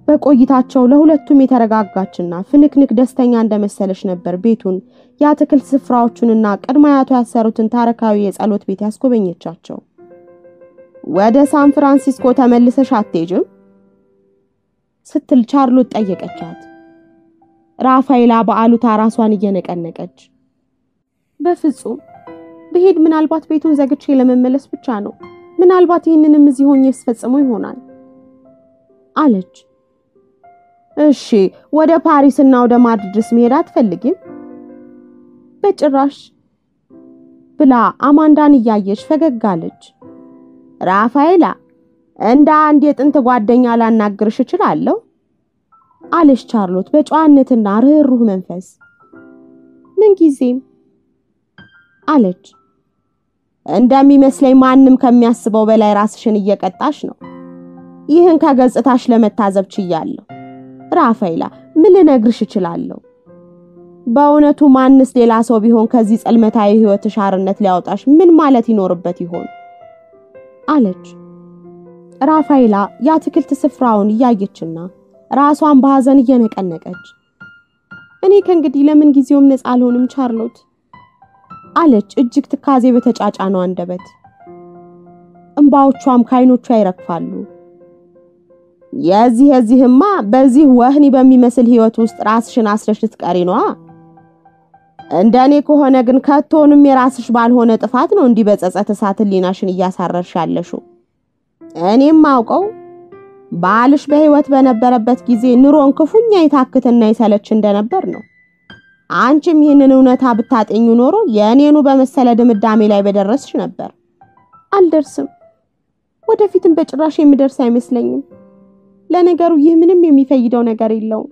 በቆይታቸው ለሁለቱም የተረጋጋችና ፍንክንክ ደስተኛ እንደመሰለች ነበር ቤቱን የአትክልት ስፍራዎቹንና ቀድማያቱ ያሰሩትን ታሪካዊ የጸሎት ቤት ያስጎበኘቻቸው። ወደ ሳን ፍራንሲስኮ ተመልሰሽ አትሄጂም ስትል ቻርሎት ጠየቀቻት። ራፋኤላ በአሉታ ራሷን እየነቀነቀች በፍጹም ብሄድ ምናልባት ቤቱን ዘግቼ ለመመለስ ብቻ ነው። ምናልባት ይሄንንም እዚህ ሆኜ ስፈጽሞ ይሆናል አለች። እሺ ወደ ፓሪስና ወደ ማድሪድስ መሄድ አትፈልጊም? በጭራሽ ብላ አማንዳን እያየች ፈገግ አለች። ራፋኤላ እንደ አንድ የጥንት ጓደኛ ላናግርሽ እችላለሁ አለች ቻርሎት በጨዋነትና ርህሩህ መንፈስ። ምን ጊዜም አለች። እንደሚመስለኝ ማንም ከሚያስበው በላይ ራስሽን እየቀጣሽ ነው። ይህን ከገጽታሽ ለመታዘብ ችያለሁ። ራፋኤላ ምን ልነግርሽ እችላለሁ? በእውነቱ ማንስ ሌላ ሰው ቢሆን ከዚህ ጸልመታዊ ህይወትሽ አርነት ሊያወጣሽ ምን ማለት ይኖርበት ይሆን አለች። ራፋኤላ የአትክልት ስፍራውን እያየችና ራሷን በሐዘን እየነቀነቀች እኔ ከእንግዲህ ለምን ጊዜውም ነፃ አልሆንም ቻርሎት አለች እጅግ ትካዜ በተጫጫነው አንደበት። እንባዎቿም ካይኖቿ ይረግፋሉ። የዚህማ በዚህ ወህኒ በሚመስል ህይወት ውስጥ ራስሽን አስረሽ ልትቀሪ ነው። እንደኔ ከሆነ ግን ከቶንም የራስሽ ባልሆነ ጥፋት ነው እንዲህ በጸጸት እሳት ሊናሽን እያሳረርሽ ያለሽው። እኔም ማውቀው ባልሽ በህይወት በነበረበት ጊዜ ኑሮን ክፉኛ ይታክትና ይሰለች እንደነበር ነው። አንቺም ይህንን እውነታ ብታጤኙ ኖሮ የኔኑ በመሰለ ድምዳሜ ላይ በደረስሽ ነበር። አልደርስም። ወደፊትም በጭራሽ የምደርስ አይመስለኝም። ለነገሩ ይህ ምንም የሚፈይደው ነገር የለውም።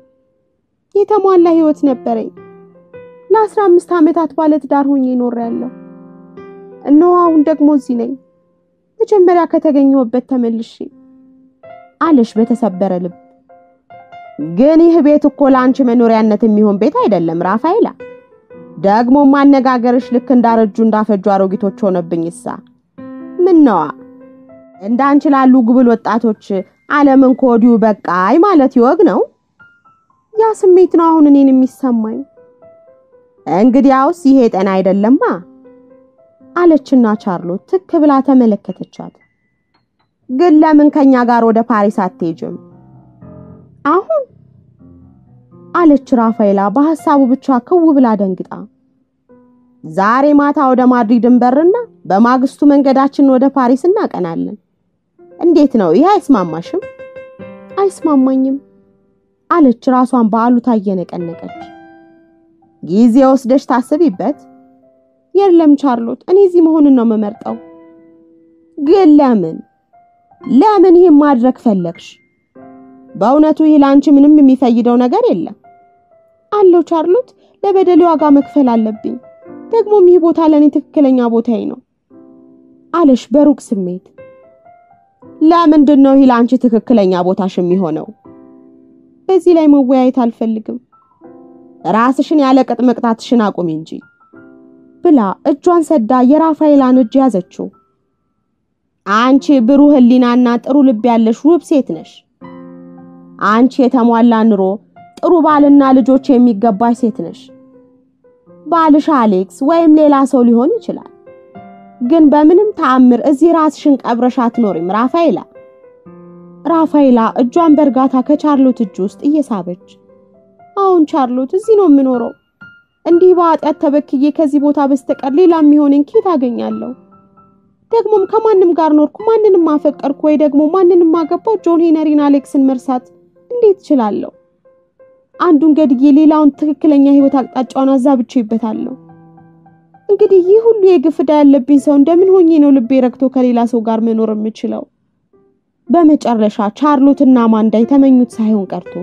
የተሟላ ህይወት ነበረኝ። ለ15 ዓመታት ባለትዳር ሆኜ ኖሬያለሁ። እነሆ አሁን ደግሞ እዚህ ነኝ። መጀመሪያ ከተገኘሁበት ተመልሼ አለሽ በተሰበረ ልብ። ግን ይህ ቤት እኮ ላንቺ መኖሪያነት የሚሆን ቤት አይደለም ራፋኤላ። ደግሞ ማነጋገርሽ ልክ እንዳረጁ እንዳፈጁ አሮጊቶች ሆነብኝሳ። ምን ነዋ እንዳንቺ ላሉ ጉብል ወጣቶች ዓለምን ኮዲው በቃይ ማለት ይወግ ነው። ያ ስሜት ነው አሁን እኔን የሚሰማኝ። እንግዲያውስ ይሄ ጤና አይደለማ አለችና ቻርሎት ትክ ብላ ተመለከተቻት። ግን ለምን ከኛ ጋር ወደ ፓሪስ አትሄጂም አሁን አለች ራፋኤላ በሐሳቡ ብቻ ክው ብላ ደንግጣ። ዛሬ ማታ ወደ ማድሪድ እንበርና በማግስቱ መንገዳችን ወደ ፓሪስ እናቀናለን። እንዴት ነው ይሄ አይስማማሽም? አይስማማኝም አለች ራሷን በአሉታ እየነቀነቀች። ጊዜ ወስደሽ ታስቢበት። የለም ቻርሎት እኔ እዚህ መሆንን ነው መመርጠው። ግን ለምን ይሄን ማድረግ ፈለግሽ? በእውነቱ ይሄ ላንቺ ምንም የሚፈይደው ነገር የለም። አለው ቻርሎት ለበደሉ ዋጋ መክፈል አለብኝ። ደግሞ ይሄ ቦታ ለኔ ትክክለኛ ቦታዬ ነው አለሽ በሩቅ ስሜት። ለምንድነው ይሄ ላንቺ ትክክለኛ ቦታሽ የሚሆነው? በዚህ ላይ መወያየት አልፈልግም። ራስሽን ያለ ቅጥ መቅጣትሽን አቁሚ እንጂ ብላ እጇን ሰዳ የራፋኤላን እጅ ያዘችው። አንቺ ብሩህ ህሊናና ጥሩ ልብ ያለሽ ውብ ሴት ነሽ። አንቺ የተሟላ ኑሮ፣ ጥሩ ባልና ልጆች የሚገባሽ ሴት ነሽ። ባልሽ አሌክስ ወይም ሌላ ሰው ሊሆን ይችላል። ግን በምንም ተአምር እዚህ ራስሽን ቀብረሽ አትኖሪም ራፋኤላ። ራፋኤላ እጇን በርጋታ ከቻርሎት እጅ ውስጥ እየሳበች አሁን ቻርሎት እዚህ ነው የምኖረው። እንዲህ በኃጢአት ተበክዬ ከዚህ ቦታ በስተቀር ሌላ የሚሆነኝ ኬት አገኛለሁ? ደግሞም ከማንም ጋር ኖርኩ ማንንም አፈቀርኩ ወይ ደግሞ ማንንም አገባው ጆን ሄነሪን አሌክስን መርሳት እንዴት እችላለሁ? አንዱን ገድዬ ሌላውን ትክክለኛ ህይወት አቅጣጫውን አዛብቼበታለሁ። እንግዲህ ይህ ሁሉ የግፍዳ ያለብኝ ሰው እንደምን ሆኜ ነው ልቤ ረክቶ ከሌላ ሰው ጋር መኖር የምችለው? በመጨረሻ ቻርሎትና አማንዳ የተመኙት ሳይሆን ቀርቶ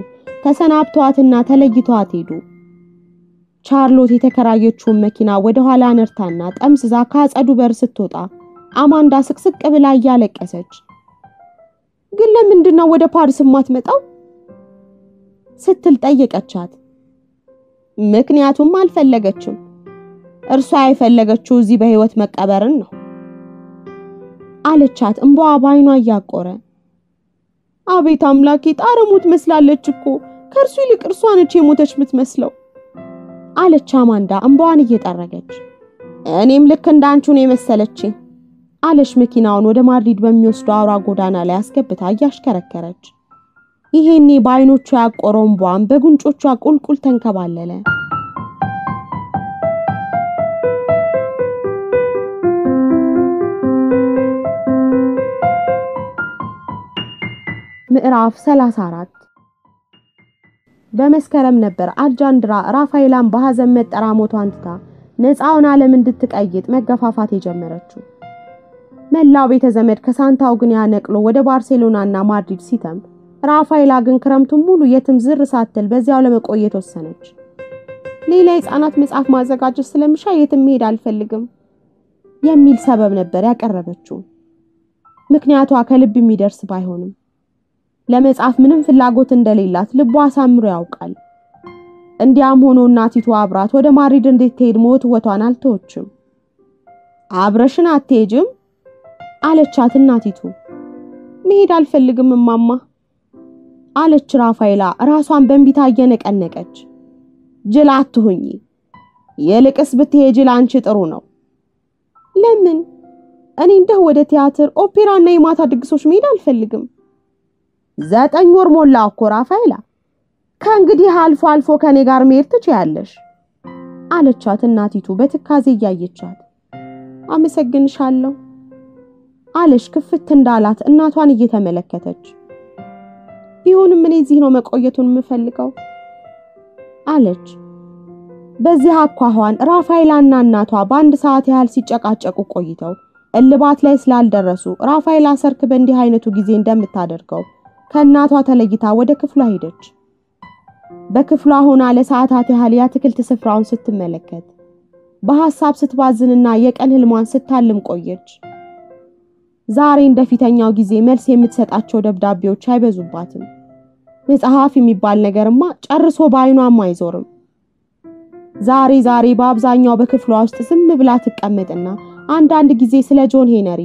ተሰናብተዋትና ተለይተዋት ሄዱ። ቻርሎት የተከራየችውን መኪና ወደ ኋላ ነርታና ጠምዝዛ ካጸዱ በር ስትወጣ አማንዳ ስቅስቅ ብላ እያለቀሰች ግን ለምንድነው ወደ ፓሪስ ማትመጣው ስትል ጠየቀቻት። ምክንያቱም አልፈለገችም። እርሷ የፈለገችው እዚህ በህይወት መቀበርን ነው አለቻት እንባዋ ባይኗ እያቆረ። አቤት አምላኬ ጣረሙት መስላለች እኮ ከርሱ ይልቅ እርሷ ነች የሞተች ምትመስለው አለች አማንዳ እንባዋን እየጠረገች። እኔም ልክ እንዳንቹ ነው የመሰለች አለች መኪናውን ወደ ማድሪድ በሚወስደው አውራ ጎዳና ላይ አስገብታ እያሽከረከረች። ይሄኔ በአይኖቿ ያቆረውን ቧን በጉንጮቿ ቁልቁል ተንከባለለ። ምዕራፍ 34 በመስከረም ነበር አልጃንድራ ራፋኤላን በሐዘን መጠራሞቷን ትታ ነፃውን ዓለም እንድትቀይጥ መገፋፋት የጀመረችው። መላው ቤተ ዘመድ ከሳንታው ግን ያነቅሎ ወደ ባርሴሎናና ማድሪድ ሲተም ራፋኤላ ግን ክረምቱን ሙሉ የትም ዝር ሳትል በዚያው ለመቆየት ወሰነች። ሌላ የሕፃናት መጽሐፍ ማዘጋጀት ስለምሻ የትም መሄድ አልፈልግም የሚል ሰበብ ነበር ያቀረበችው። ምክንያቷ ከልብ የሚደርስ ባይሆንም ለመጽሐፍ ምንም ፍላጎት እንደሌላት ልቧ አሳምሮ ያውቃል። እንዲያም ሆኖ እናቲቱ አብራት ወደ ማድሪድ እንድትሄድ መወትወቷን አልተወችም። አብረሽን አትሄጂም አለቻት እናቲቱ። መሄድ አልፈልግም እማማ አለች ራፋኤላ ራሷን በእንቢታ እየነቀነቀች። ጅል አትሁኚ፣ የልቅስ ብትሄጂ ላንቺ ጥሩ ነው። ለምን? እኔ እንደው ወደ ቲያትር፣ ኦፔራና የማታ ድግሶች መሄድ አልፈልግም። 9 ወር ሞላ እኮ ራፋኤላ፣ ከእንግዲህ አልፎ አልፎ ከኔ ጋር መሄድ ትችያለሽ አለቻት እናቲቱ በትካዜ እያየቻት። አመሰግንሻለሁ አለሽ ክፍት እንዳላት እናቷን እየተመለከተች። ቢሆንም እኔ እዚህ ነው መቆየቱን የምፈልገው አለች። በዚህ አኳኋን ራፋኤላና እናቷ በአንድ ሰዓት ያህል ሲጨቃጨቁ ቆይተው እልባት ላይ ስላልደረሱ ራፋኤላ ሰርክ በእንዲህ አይነቱ ጊዜ እንደምታደርገው ከእናቷ ተለይታ ወደ ክፍሏ ሄደች። በክፍሏ ሆና ለሰዓታት ያህል የአትክልት ስፍራውን ስትመለከት በሐሳብ ስትባዝንና የቀን ህልሟን ስታልም ቆየች። ዛሬ እንደፊተኛው ጊዜ መልስ የምትሰጣቸው ደብዳቤዎች አይበዙባትም። መጽሐፍ የሚባል ነገርማ ጨርሶ ባይኗም አይዞርም። ዛሬ በአብዛኛው በክፍሏ ውስጥ ዝም ብላ ትቀመጥና አንዳንድ ጊዜ ስለ ጆን ሄነሪ፣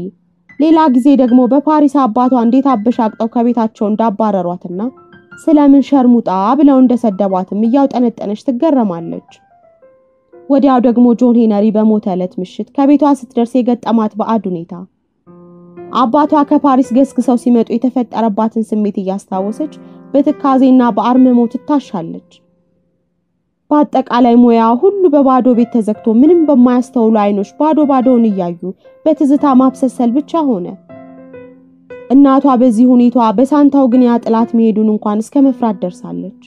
ሌላ ጊዜ ደግሞ በፓሪስ አባቷ እንዴት አበሻቅጠው ከቤታቸው እንዳባረሯትና ስለምን ሸርሙጣ ብለው እንደሰደቧትም እያውጠነጠነች ትገረማለች። ወዲያው ደግሞ ጆን ሄነሪ በሞተ ዕለት ምሽት ከቤቷ ስትደርስ የገጠማት ባዕድ ሁኔታ፣ አባቷ ከፓሪስ ገስግሰው ሲመጡ የተፈጠረባትን ስሜት እያስታወሰች በትካዜና በአርምሞ ትታሻለች። በአጠቃላይ ሙያ ሁሉ በባዶ ቤት ተዘግቶ ምንም በማያስተውሉ አይኖች ባዶውን እያዩ በትዝታ ማብሰሰል ብቻ ሆነ። እናቷ በዚህ ሁኔታ በሳንታው ግን ያጥላት መሄዱን እንኳን እስከ መፍራት ደርሳለች።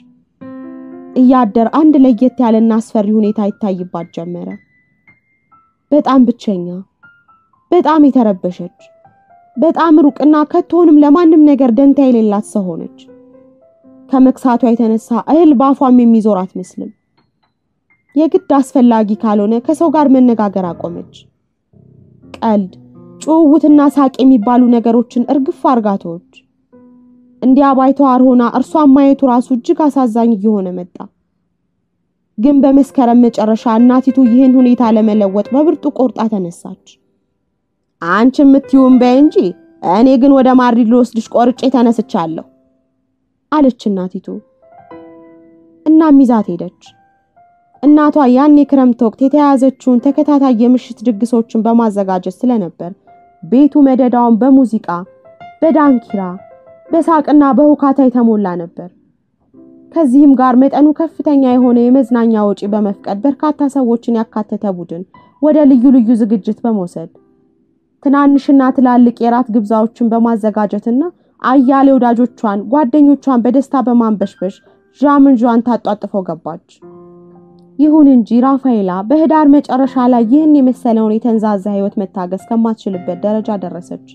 እያደር አንድ ለየት ያለና አስፈሪ ሁኔታ ይታይባት ጀመረ። በጣም ብቸኛ፣ በጣም የተረበሸች፣ በጣም ሩቅና ከቶንም ለማንም ነገር ደንታ የሌላት ሰው ሆነች። ከመክሳቷ የተነሳ እህል ባፏም የሚዞር አትመስልም። የግድ አስፈላጊ ካልሆነ ከሰው ጋር መነጋገር አቆመች። ቀልድ፣ ጭውውትና ሳቅ የሚባሉ ነገሮችን እርግፍ አርጋቶች። እንዲያ ባይተዋር ሆና እርሷን ማየቱ ራሱ እጅግ አሳዛኝ እየሆነ መጣ። ግን በመስከረም መጨረሻ እናቲቱ ይህን ሁኔታ ለመለወጥ በብርቱ ቆርጣ ተነሳች። አንቺ የምትዩም በይ እንጂ እኔ ግን ወደ ማድሪድ ልወስድሽ ቆርጬ ተነስቻለሁ አለች እናቲቱ። እናም ይዛት ሄደች። እናቷ ያን የክረምት ወቅት የተያዘችውን ተከታታይ የምሽት ድግሶችን በማዘጋጀት ስለነበር ቤቱ መደዳውን በሙዚቃ፣ በዳንኪራ፣ በሳቅና በሁካታ የተሞላ ነበር። ከዚህም ጋር መጠኑ ከፍተኛ የሆነ የመዝናኛ ወጪ በመፍቀድ በርካታ ሰዎችን ያካተተ ቡድን ወደ ልዩ ልዩ ዝግጅት በመውሰድ ትናንሽና ትላልቅ የራት ግብዣዎችን በማዘጋጀትና አያሌ ወዳጆቿን ጓደኞቿን በደስታ በማንበሽበሽ ዣምንጇን ታጧጥፈው ገባች። ይሁን እንጂ ራፋኤላ በህዳር መጨረሻ ላይ ይህን የመሰለውን የተንዛዛ ህይወት መታገስ ከማትችልበት ደረጃ ደረሰች።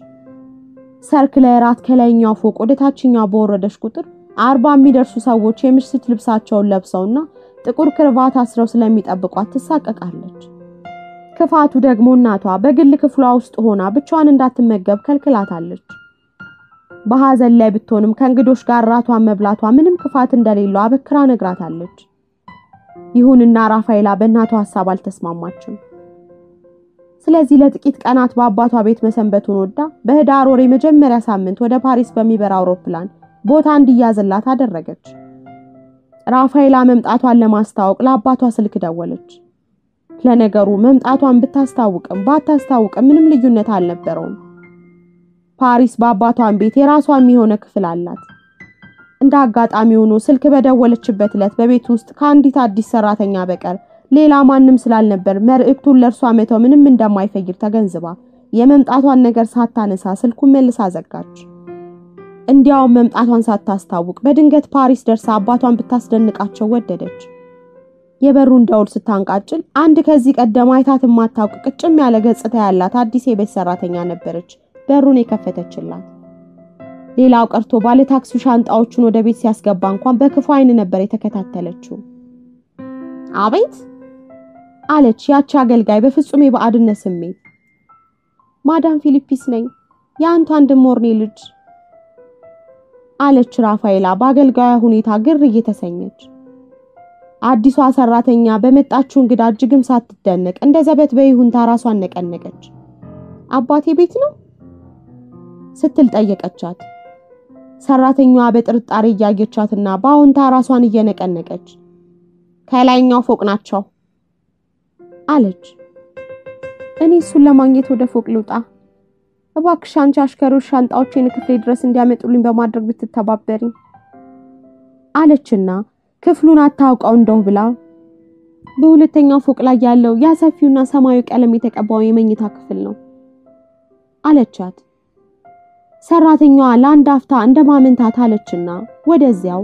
ሰርክ ለራት ከላይኛው ፎቅ ወደ ታችኛው በወረደች ቁጥር 40 የሚደርሱ ሰዎች የምሽት ልብሳቸውን ለብሰውና ጥቁር ክርቫት አስረው ስለሚጠብቋት ትሳቀቃለች። ክፋቱ ደግሞ እናቷ በግል ክፍሏ ውስጥ ሆና ብቻዋን እንዳትመገብ ከልክላታለች። በሐዘን ላይ ብትሆንም ከእንግዶች ጋር ራቷን መብላቷ ምንም ክፋት እንደሌለው አበክራ ነግራታለች። ይሁንና ራፋኤላ በእናቷ ሐሳብ አልተስማማችም። ስለዚህ ለጥቂት ቀናት በአባቷ ቤት መሰንበቱን ወዳ በህዳር ወር የመጀመሪያ ሳምንት ወደ ፓሪስ በሚበራ አውሮፕላን ቦታ እንዲያዝላት አደረገች። ራፋኤላ መምጣቷን ለማስታወቅ ለአባቷ ስልክ ደወለች። ለነገሩ መምጣቷን ብታስታውቅም ባታስታውቅም ምንም ልዩነት አልነበረውም። ፓሪስ በአባቷን ቤት የራሷ የሚሆነ ክፍል አላት። እንደ አጋጣሚ ሆኖ ስልክ በደወለችበት ዕለት በቤት ውስጥ ከአንዲት አዲስ ሰራተኛ በቀር ሌላ ማንም ስላልነበር መልእክቱን ለእርሷ መተው ምንም እንደማይፈይድ ተገንዝባ የመምጣቷን ነገር ሳታነሳ ስልኩን መልሳ ዘጋች። እንዲያው መምጣቷን ሳታስታውቅ በድንገት ፓሪስ ደርሳ አባቷን ብታስደንቃቸው ወደደች። የበሩን ደውል ስታንቃጭል አንድ ከዚህ ቀደም አይታት የማታውቅ ቅጭም ያለ ገጽታ ያላት አዲስ የቤት ሰራተኛ ነበረች በሩን የከፈተችላት። ሌላው ቀርቶ ባለ ታክሲው ሻንጣዎቹን ወደ ቤት ሲያስገባ እንኳን በክፉ አይን ነበር የተከታተለችው። አቤት አለች ያቺ አገልጋይ በፍጹም የባዕድነት ስሜት። ማዳም ፊሊፒስ ነኝ፣ የአንቱ አንድሞርኔ ልጅ አለች ራፋኤላ በአገልጋዩ ሁኔታ ግር እየተሰኘች። አዲሷ ሰራተኛ በመጣችው እንግዳ እጅግም ሳትደነቅ እንደ ዘበት በይሁንታ ራሷን ነቀነቀች። አባቴ ቤት ነው ስትል ጠየቀቻት። ሰራተኛዋ በጥርጣሬ እያየቻትና በአዎንታ ራሷን እየነቀነቀች ከላይኛው ፎቅ ናቸው አለች። እኔ እሱን ለማግኘት ወደ ፎቅ ልውጣ? እባክሽ አንቺ አሽከሮች ሻንጣዎቼን ክፍሌ ድረስ እንዲያመጡልኝ በማድረግ ብትተባበሪ አለችና ክፍሉን አታውቀው እንደው ብላ በሁለተኛው ፎቅ ላይ ያለው ያ ሰፊውና ሰማያዊ ቀለም የተቀባው የመኝታ ክፍል ነው አለቻት። ሰራተኛዋ ለአንድ አፍታ እንደማመንታት አለችና ወደዚያው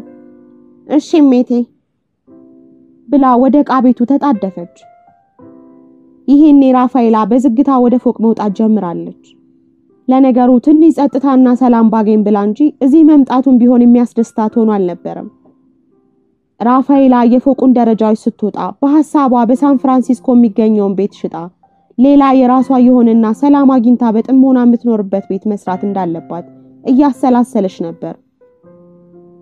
እሺ ሜቴ ብላ ወደ ዕቃ ቤቱ ተጣደፈች። ይሄኔ ራፋኤላ በዝግታ ወደ ፎቅ መውጣት ጀምራለች። ለነገሩ ትንሽ ጸጥታና ሰላም ባገኝ ብላ እንጂ እዚህ መምጣቱን ቢሆን የሚያስደስታት ሆኖ አልነበረም። ራፋኤላ የፎቁን ደረጃዎች ስትወጣ በሐሳቧ በሳን ፍራንሲስኮ የሚገኘውን ቤት ሽጣ ሌላ የራሷ የሆነና ሰላም አግኝታ በጥሞና የምትኖርበት ቤት መስራት እንዳለባት እያሰላሰለች ነበር።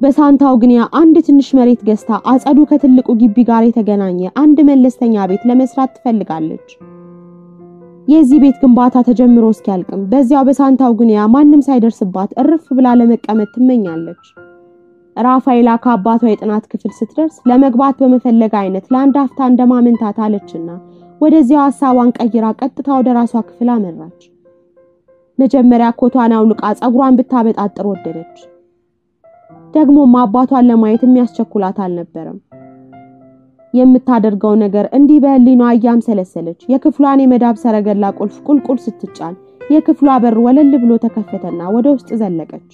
በሳንታው ግን አንድ ትንሽ መሬት ገዝታ አጸዱ ከትልቁ ግቢ ጋር የተገናኘ አንድ መለስተኛ ቤት ለመስራት ትፈልጋለች። የዚህ ቤት ግንባታ ተጀምሮ እስኪያልቅም በዚያው በሳንታው ግን ማንንም ሳይደርስባት እርፍ ብላ ለመቀመጥ ትመኛለች። ራፋኤላ ከአባቷ የጥናት ክፍል ስትደርስ ለመግባት በመፈለግ አይነት ለአንድ አፍታ እንደማመንታት አለችና ወደዚያው ሐሳቧን ቀይራ ቀጥታ ወደ ራሷ ክፍል አመራች። መጀመሪያ ኮቷን አውልቃ ጸጉሯን ብታበጣጥር ወደደች። ደግሞ አባቷን ለማየት የሚያስቸኩላት አልነበረም። የምታደርገው ነገር እንዲህ በህሊናዋ እያምሰለሰለች የክፍሏን የመዳብ ሰረገላ ቁልፍ ቁልቁል ስትጫን የክፍሏ በር ወለል ብሎ ተከፈተና ወደ ውስጥ ዘለቀች።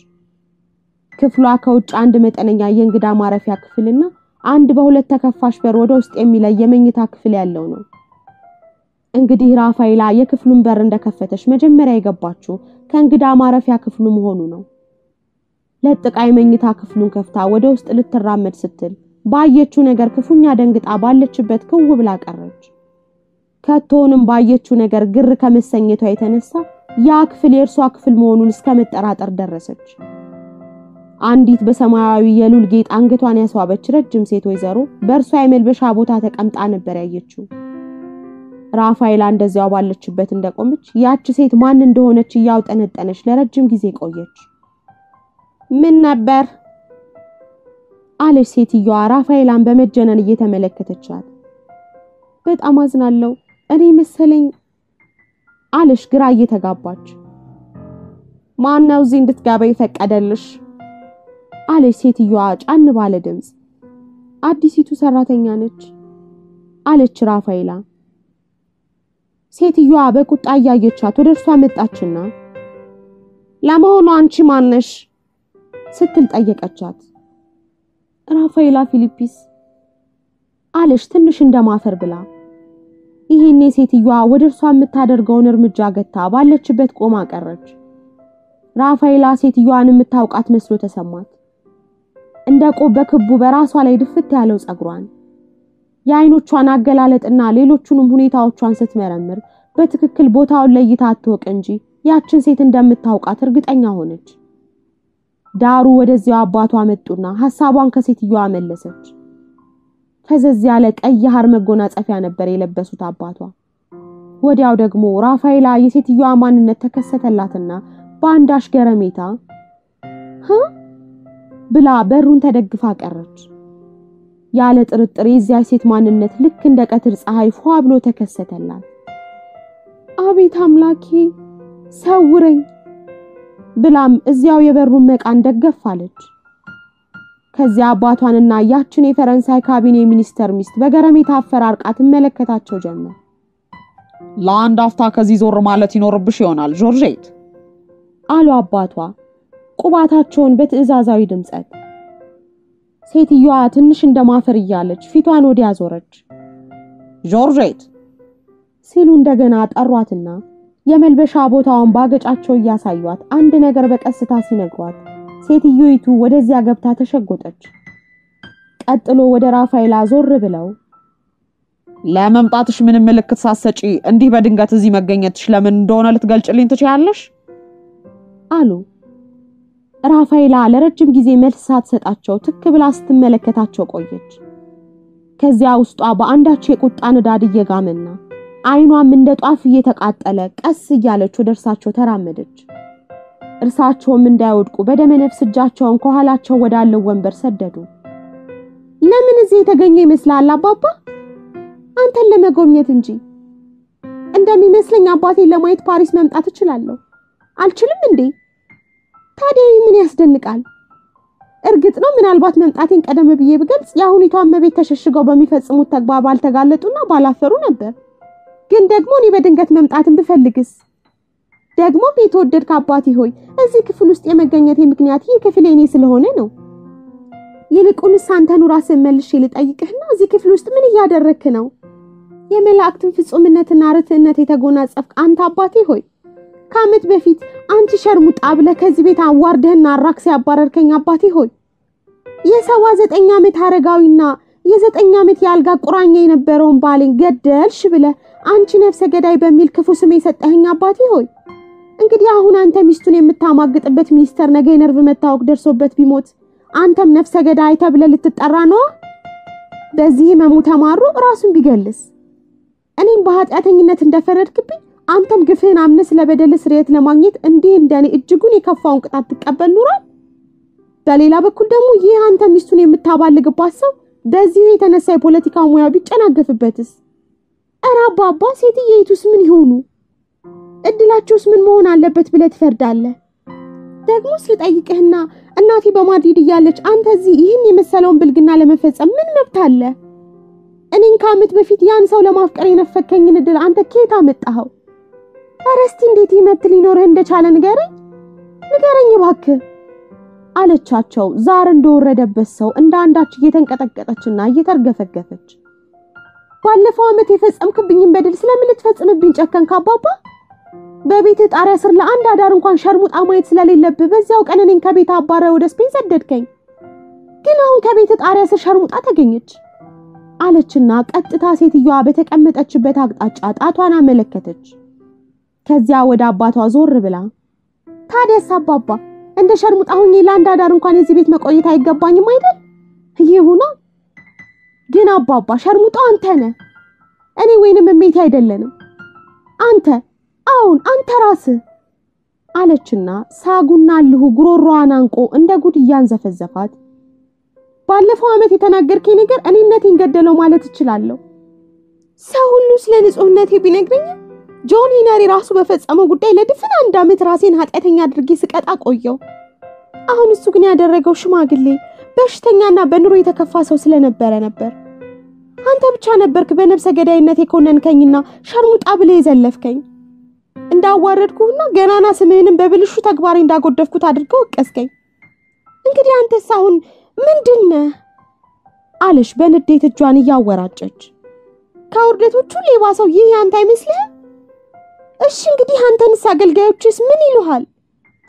ክፍሏ ከውጭ አንድ መጠነኛ የእንግዳ ማረፊያ ክፍልና አንድ በሁለት ተከፋሽ በር ወደ ውስጥ የሚለይ የመኝታ ክፍል ያለው ነው። እንግዲህ ራፋኤላ የክፍሉን በር እንደከፈተች መጀመሪያ የገባችው ከእንግዳ ማረፊያ ክፍሉ መሆኑ ነው። ለጥቃ የመኝታ ክፍሉን ከፍታ ወደ ውስጥ ልትራመድ ስትል ባየችው ነገር ክፉኛ ደንግጣ ባለችበት ክው ብላ ቀረች። ከቶንም ባየችው ነገር ግር ከመሰኘቷ የተነሳ ያ ክፍል የእርሷ ክፍል መሆኑን እስከመጠራጠር ደረሰች። አንዲት በሰማያዊ የሉል ጌጥ አንገቷን ያስዋበች ረጅም ሴት ወይዘሮ በእርሷ የመልበሻ ቦታ ተቀምጣ ነበር ያየችው። ራፋኤላ እንደዚያው ባለችበት እንደቆመች ያቺ ሴት ማን እንደሆነች ያውጠነጠነች ለረጅም ጊዜ ቆየች። ምን ነበር አለች ሴትየዋ ራፋኤላን በመጀነን እየተመለከተቻት። በጣም አዝናለሁ እኔ መሰለኝ አለች ግራ እየተጋባች። ማን ነው እዚህ እንድትገባ ይፈቀደልሽ አለች ሴትየዋ ጫን ባለ ድምጽ። አዲሲቱ ሰራተኛ ነች አለች ራፋኤላ። ሴትየዋ በቁጣ ያየቻት ወደ እርሷ መጣችና ለመሆኑ አንቺ ማን ነሽ ስትል ጠየቀቻት። ራፋኤላ ፊሊፒስ አለች ትንሽ እንደማፈር ብላ። ይሄኔ ሴትየዋ ወደ እርሷ የምታደርገውን እርምጃ ገታ ባለችበት ቆማ ቀረች። ራፋኤላ ሴትየዋን የምታውቃት መስሎ ተሰማት። እንደ ቆብ በክቡ በራሷ ላይ ድፍት ያለው ጸጉሯን የአይኖቿን አገላለጥና ሌሎቹንም ሁኔታዎቿን ስትመረምር በትክክል ቦታውን ለይታ አትወቅ እንጂ ያችን ሴት እንደምታውቃት እርግጠኛ ሆነች። ዳሩ ወደዚያው አባቷ መጡና ሐሳቧን ከሴትየዋ መለሰች። ፈዘዝ ያለ ቀይ ሐር መጎናጸፊያ ነበር የለበሱት አባቷ። ወዲያው ደግሞ ራፋኤላ የሴትየዋ ማንነት ተከሰተላትና በአንድ አሽገረሜታ ብላ በሩን ተደግፋ ቀረች። ያለ ጥርጥር የዚያ ሴት ማንነት ልክ እንደ ቀትር ፀሐይ ፏ ብሎ ተከሰተላት። አቤት አምላኬ ሰውረኝ ብላም እዚያው የበሩን መቃን ደገፋለች። ከዚያ አባቷንና ያችን የፈረንሳይ ካቢኔ ሚኒስተር ሚስት በገረሜታ አፈራርቃ ተመለከታቸው ጀመር። ለአንድ አፍታ ከዚህ ዞር ማለት ይኖርብሽ ይሆናል ጆርጄት አሉ አባቷ ቁባታቸውን በትዕዛዛዊ ድምጸት። ሴትየዋ ትንሽ እንደማፈር እያለች ፊቷን ወዲያ ዞረች። ጆርጄት ሲሉ እንደገና ጠሯትና የመልበሻ ቦታውን ባገጫቸው እያሳዩት አንድ ነገር በቀስታ ሲነግሯት ሴትዮይቱ ወደዚያ ገብታ ተሸጎጠች። ቀጥሎ ወደ ራፋኤላ ዞር ብለው ለመምጣትሽ ምንም ምልክት ሳትሰጪ እንዲህ በድንገት እዚህ መገኘትሽ ለምን እንደሆነ ልትገልጭልኝ ትችያለሽ አሉ። ራፋኤላ ለረጅም ጊዜ መልስ ሳትሰጣቸው ትክ ብላ ስትመለከታቸው ቆየች። ከዚያ ውስጧ በአንዳች የቁጣ ንዳድ እየጋመና አይኗም እንደ ጧፍ እየተቃጠለ ቀስ እያለች ወደ እርሳቸው ተራመደች። እርሳቸውም እንዳይወድቁ በደመ ነፍስ እጃቸውን ከኋላቸው ወዳለው ወንበር ሰደዱ። ለምን እዚህ የተገኘ ይመስላል አባባ? አንተን ለመጎብኘት እንጂ። እንደሚመስለኝ አባቴን ለማየት ፓሪስ መምጣት እችላለሁ። አልችልም እንዴ? ታዲያ ምን ያስደንቃል? እርግጥ ነው ምናልባት መምጣቴን ቀደም ብዬ ብገልጽ ያሁኒቷን መቤት ተሸሽገው በሚፈጽሙት ተግባር ባልተጋለጡና ባላፈሩ ነበር። ግን ደግሞ እኔ በድንገት መምጣትን ብፈልግስ? ደግሞ የተወደድክ አባቴ ሆይ እዚህ ክፍል ውስጥ የመገኘቴ ምክንያት ይህ ክፍል የኔ ስለሆነ ነው። ይልቁንስ አንተን ራስህን መልሼ ልጠይቅህና እዚህ ክፍል ውስጥ ምን እያደረክ ነው? የመላእክትን ፍጹምነትና ርትዕነት የተጎናጸፍክ አንተ አባቴ ሆይ ከዓመት በፊት አንቺ ሸርሙጣ ብለህ ከዚህ ቤት አዋርደህና አራክስ ያባረርከኝ አባቴ ሆይ የ79 ዓመት አረጋዊና የ9 ዓመት ያልጋ ቁራኛ የነበረውን ባሌን ገደልሽ ብለህ አንቺ ነፍሰ ገዳይ በሚል ክፉ ስም የሰጠኸኝ አባቴ ሆይ እንግዲህ አሁን አንተ ሚስቱን የምታማግጥበት ሚኒስተር ነገ የነርቭ መታወክ ደርሶበት ቢሞት አንተም ነፍሰ ገዳይ ተብለህ ልትጠራ ነው። በዚህ መሙ ተማሩ ራሱን ቢገልስ እኔም በኃጢአተኝነት እንደፈረድክብኝ አንተም ግፍህን አምነህ ስለበደል ስርየት ለማግኘት እንዲህ እንደኔ እጅጉን የከፋውን ቅጣት ትቀበል ኑሯል። በሌላ በኩል ደግሞ ይህ አንተ ሚስቱን የምታባልግባት ሰው በዚህ የተነሳ የፖለቲካ ሙያ ቢጨናገፍበትስ? ኧረ አባባ ሴትየይቱስ ምን ይሆኑ? እድላቸውስ ምን መሆን አለበት ብለህ ትፈርዳለህ? ደግሞ ስለጠይቅህና እናቴ በማድሪድ እያለች አንተ እዚህ ይህን የመሰለውን ብልግና ለመፈጸም ምን መብት አለ? እኔን ከዓመት በፊት ያን ሰው ለማፍቀር የነፈከኝን እድል አንተ ከየት አመጣኸው? ኧረ እስቲ እንዴት መብት ሊኖርህ እንደቻለ ንገረኝ እባክህ አለቻቸው ዛር እንደወረደበት ሰው እንደ አንዳች እየተንቀጠቀጠችና እየተርገፈገፈች። ባለፈው ዓመት የፈጸምክብኝን በደል ስለምን ልትፈጽምብኝ ጨከንክ አባባ? በቤት ጣሪያ ስር ለአንድ አዳር እንኳን ሸርሙጣ ማየት ስለሌለብህ በዚያው ቀን እኔን ከቤት አባረህ ወደ ስፔን ሰደድከኝ። ግን አሁን ከቤት ጣሪያ ስር ሸርሙጣ ተገኘች አለችና ቀጥታ ሴትዮዋ በተቀመጠችበት አቅጣጫ ጣቷን አመለከተች። ከዚያ ወደ አባቷ ዞር ብላ ታዲያስ አባባ እንደ ሸርሙጣ ሆኜ ለአንድ አዳር እንኳን እዚህ ቤት መቆየት አይገባኝም አይደል? ይሁና። ግን አባባ ሸርሙጣው አንተ ነህ፣ እኔ ወይንም እሜቴ አይደለንም። አንተ ራስህ አለችና ሳጉና ልሁ ጉሮሮዋን አንቆ እንደ ጉድ እያንዘፈዘፋት ባለፈው ዓመት የተናገርከኝ ነገር እኔነቴን ገደለው ማለት እችላለሁ። ሰው ሁሉ ስለ ንጹህነቴ ቢነግረኝ ጆን ሂነሪ ራሱ በፈጸመው ጉዳይ ለድፍን 1 ዓመት ራሴን ኃጢአተኛ አድርጌ ስቀጣ ቆየው። አሁን እሱ ግን ያደረገው ሽማግሌ በሽተኛና በኑሮ የተከፋ ሰው ስለነበረ ነበር። አንተ ብቻ ነበርክ በነፍሰ ገዳይነት የኮነንከኝና ሸርሙጣ ብለህ የዘለፍከኝ። እንዳዋረድኩና ገናና ስምህንም በብልሹ ተግባሬ እንዳጎደፍኩት አድርገው ወቀስከኝ። እንግዲህ አንተስ አሁን ምንድነህ? አለሽ በንዴት እጇን እያወራጨች። ከውርደቶቹ ሌባ ሰው ይህ ያንተ አይመስልህ? እሺ እንግዲህ አንተንስ አገልጋዮችስ ምን ይሉሃል?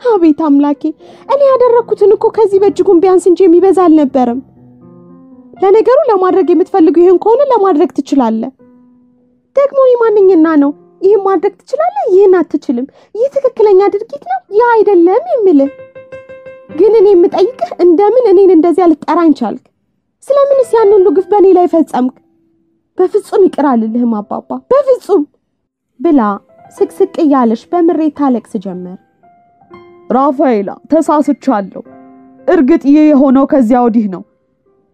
አቤት አምላኬ፣ እኔ ያደረኩትን እኮ ከዚህ በእጅጉን ቢያንስ እንጂ የሚበዛ አልነበረም። ለነገሩ ለማድረግ የምትፈልገው ይሄን ከሆነ ለማድረግ ትችላለህ። ደግሞ እኔ ማንኛና ነው ይሄን ማድረግ ትችላለህ ይሄን አትችልም? ይህ ትክክለኛ ድርጊት ነው ያ አይደለም የምልህ። ግን እኔ የምጠይቅህ እንደምን እኔን እንደዚያ ልትጠራኝ ቻልክ? ስለምንስ ያን ሁሉ ግፍ በእኔ ላይ ፈጸምክ? በፍጹም ይቅር አልልህም አባባ በፍጹም ብላ ስቅስቅ እያለሽ በምሬት ታለቅስ ጀመር። ራፋኤላ ተሳስቻለሁ። እርግጥ ይሄ የሆነው ከዚያ ወዲህ ነው።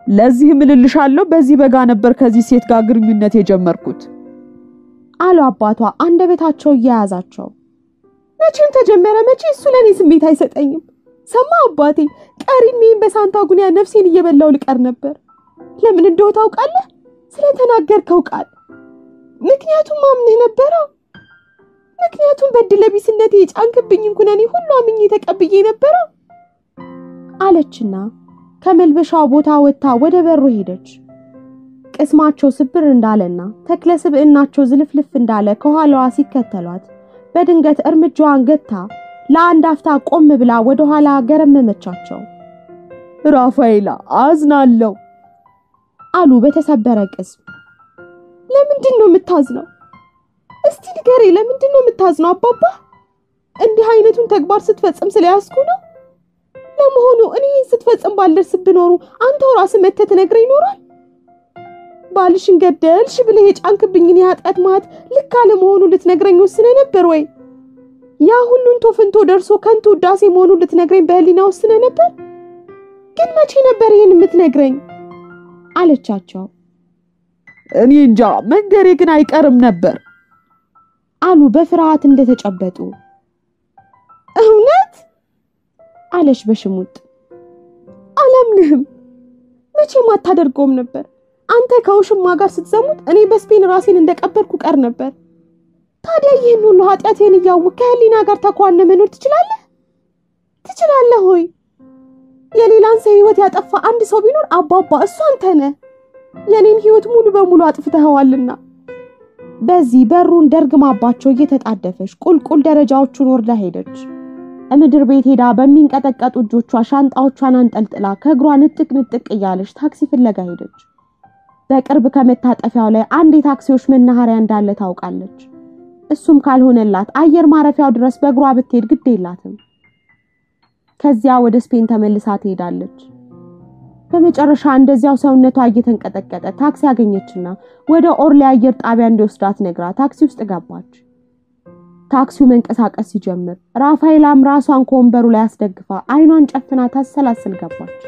ለዚህ ምልልሻለሁ በዚህ በጋ ነበር ከዚህ ሴት ጋር ግንኙነት የጀመርኩት አሉ አባቷ አንደበታቸው እያያዛቸው። መቼም ተጀመረ መቼ እሱ ለኔ ስሜት አይሰጠኝም። ሰማ አባቴ፣ ቀሪኔን በሳንታጉንያ ነፍሴን እየበላው ልቀር ነበር። ለምን እንደው ታውቃለህ? ስለተናገርከው ቃል። ምክንያቱም አምነህ ነበር። ምክንያቱም በድለቢስነቴ ጫንክብኝ እንኩነኔ ሁሉ አምኜ ተቀብዬ ነበር አለችና ከመልበሻው ቦታ ወጣ ወደ በሩ ሄደች። ቅስማቸው ስብር እንዳለና ተክለ ስብዕናቸው ዝልፍልፍ እንዳለ ከኋላዋ ሲከተሏት በድንገት እርምጃዋን ገታ ለአንድ አፍታ ቆም ብላ ወደ ኋላ ገረመመቻቸው። ራፋኤላ አዝናለሁ አሉ በተሰበረ ቅስም። ለምንድን ነው የምታዝነው? እስቲ ንገሬ፣ ለምንድን ነው የምታዝነው አባባ? እንዲህ አይነቱን ተግባር ስትፈጽም ስለያዝኩ ነው? ለመሆኑ እኔ ስትፈጽም ባልደርስብ ኖሩ አንተው ራስህ መተህ ትነግረኝ ይኖራል? ባልሽን ገደልሽ ብለህ የጫንክብኝን የኃጢአት ማት ልክ አለመሆኑ ልትነግረኝ ወስነህ ነበር ወይ? ያ ሁሉን ቶፍንቶ ደርሶ ከንቱ ውዳሴ መሆኑ ልትነግረኝ በህሊና ወስነህ ነበር? ግን መቼ ነበር ይሄን የምትነግረኝ? አለቻቸው። እኔ እንጃ፣ መንገሬ ግን አይቀርም ነበር አሉ በፍርሃት እንደተጨበጡ። እውነት? አለሽ በሽሙጥ። አላምንህም። መቼም አታደርገውም ነበር። አንተ ከውሽማ ጋር ስትዘሙት እኔ በስፔን ራሴን እንደቀበርኩ ቀር ነበር። ታዲያ ይህን ሁሉ ኃጢአቴን እያወቅህ ከህሊና ጋር ተኳነ መኖር ትችላለህ? ትችላለህ ሆይ? የሌላን ሰው ህይወት ያጠፋ አንድ ሰው ቢኖር አባባ እሱ አንተ ነህ። የኔን ህይወት ሙሉ በሙሉ አጥፍተኸዋልና። በዚህ በሩን ደርግማባቸው እየተጣደፈች ቁልቁል ደረጃዎቹን ወርዳ ሄደች። ምድር ቤት ሄዳ በሚንቀጠቀጡ እጆቿ ሻንጣዎቿን አንጠልጥላ ከእግሯ ንጥቅ ንጥቅ እያለች ታክሲ ፍለጋ ሄደች። በቅርብ ከመታጠፊያው ላይ አንድ የታክሲዎች መናኸሪያ እንዳለ ታውቃለች። እሱም ካልሆነላት አየር ማረፊያው ድረስ በእግሯ ብትሄድ ግድ የላትም። ከዚያ ወደ ስፔን ተመልሳ ትሄዳለች። በመጨረሻ እንደዚያው ሰውነቷ እየተንቀጠቀጠ ታክሲ አገኘችና ወደ ኦርሊ አየር ጣቢያ እንዲወስዳት ነግራ ታክሲ ውስጥ ገባች። ታክሲው መንቀሳቀስ ሲጀምር ራፋኤላም ራሷን ከወንበሩ ላይ አስደግፋ አይኗን ጨፍና ታሰላስል ገባች።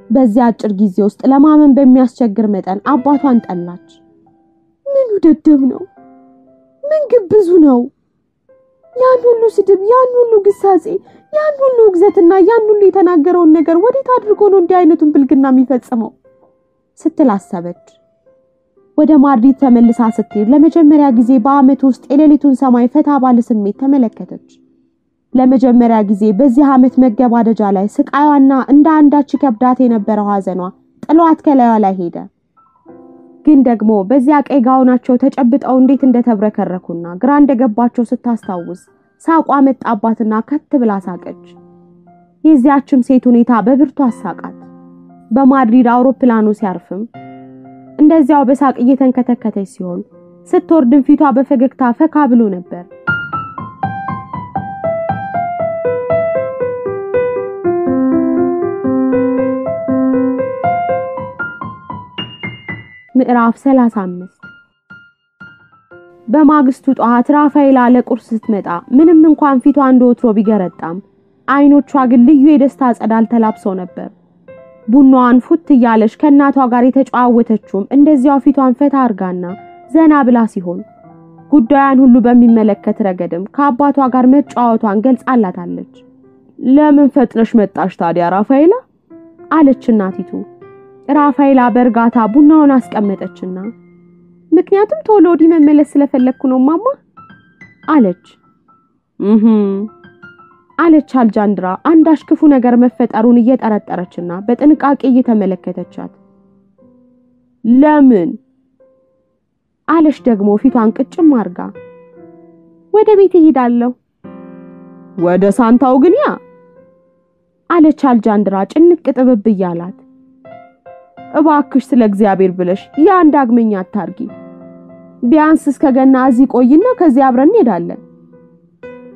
በዚያ አጭር ጊዜ ውስጥ ለማመን በሚያስቸግር መጠን አባቷን ጠላች። ምን ደደብ ነው! ምን ግብዙ ነው! ያን ሁሉ ስድብ፣ ያን ሁሉ ግሳጼ፣ ያን ሁሉ ውግዘትና ያን ሁሉ የተናገረውን ነገር ወዴት አድርጎ ነው እንዲህ አይነቱን ብልግና የሚፈጽመው ስትል አሰበች። ወደ ማድሪድ ተመልሳ ስትሄድ ለመጀመሪያ ጊዜ በአመት ውስጥ የሌሊቱን ሰማይ ፈታ ባለ ስሜት ተመለከተች። ለመጀመሪያ ጊዜ በዚህ አመት መገባደጃ ላይ ስቃዩና እንደ አንዳች ከብዳት የነበረው ሐዘኗ ጥሏት ከላዩ ላይ ሄደ። ግን ደግሞ በዚያ ቀይ ጋውናቸው ተጨብጠው እንዴት እንደተብረከረኩና ግራ እንደገባቸው ስታስታውስ ሳቋ መጣባትና ከት ብላ ሳቀች። የዚያችም ሴት ሁኔታ በብርቱ አሳቃት። በማድሪድ አውሮፕላኑ ሲያርፍም እንደዚያው በሳቅ እየተንከተከተች ሲሆን ስትወርድም ፊቷ በፈገግታ ፈካ ብሎ ነበር። ምዕራፍ 35 በማግስቱ ጧት ራፋኤላ ለቁርስ ስትመጣ ምንም እንኳን ፊቷ እንደወትሮ ቢገረጣም አይኖቿ ግን ልዩ የደስታ ጸዳል ተላብሰው ነበር። ቡናዋን ፉት እያለች ከእናቷ ጋር የተጫወተችውም እንደዚያው ፊቷን ፈታ አርጋና ዘና ብላ ሲሆን ጉዳያን ሁሉ በሚመለከት ረገድም ከአባቷ ጋር መጫወቷን ገልጻላታለች። ለምን ፈጥነሽ መጣሽ ታዲያ ራፋኤላ? አለች እናቲቱ። ራፋኤላ በእርጋታ ቡናውን አስቀመጠችና ምክንያቱም ቶሎ ወዲህ መመለስ ስለፈለኩ ነው ማማ አለች። አለች አልጃንድራ አንዳች ክፉ ነገር መፈጠሩን እየጠረጠረችና በጥንቃቄ እየተመለከተቻት። ለምን? አለች ደግሞ ፊቷን ቅጭም አርጋ። ወደ ቤት እሄዳለሁ። ወደ ሳንታው ግንያ? አለች አልጃንድራ ጭንቅ ጥብብ እያላት። እባክሽ ስለ እግዚአብሔር ብለሽ ያን ዳግመኛ አታርጊ። ቢያንስ እስከ ገና እዚህ ቆይና ከዚያ አብረን እንሄዳለን።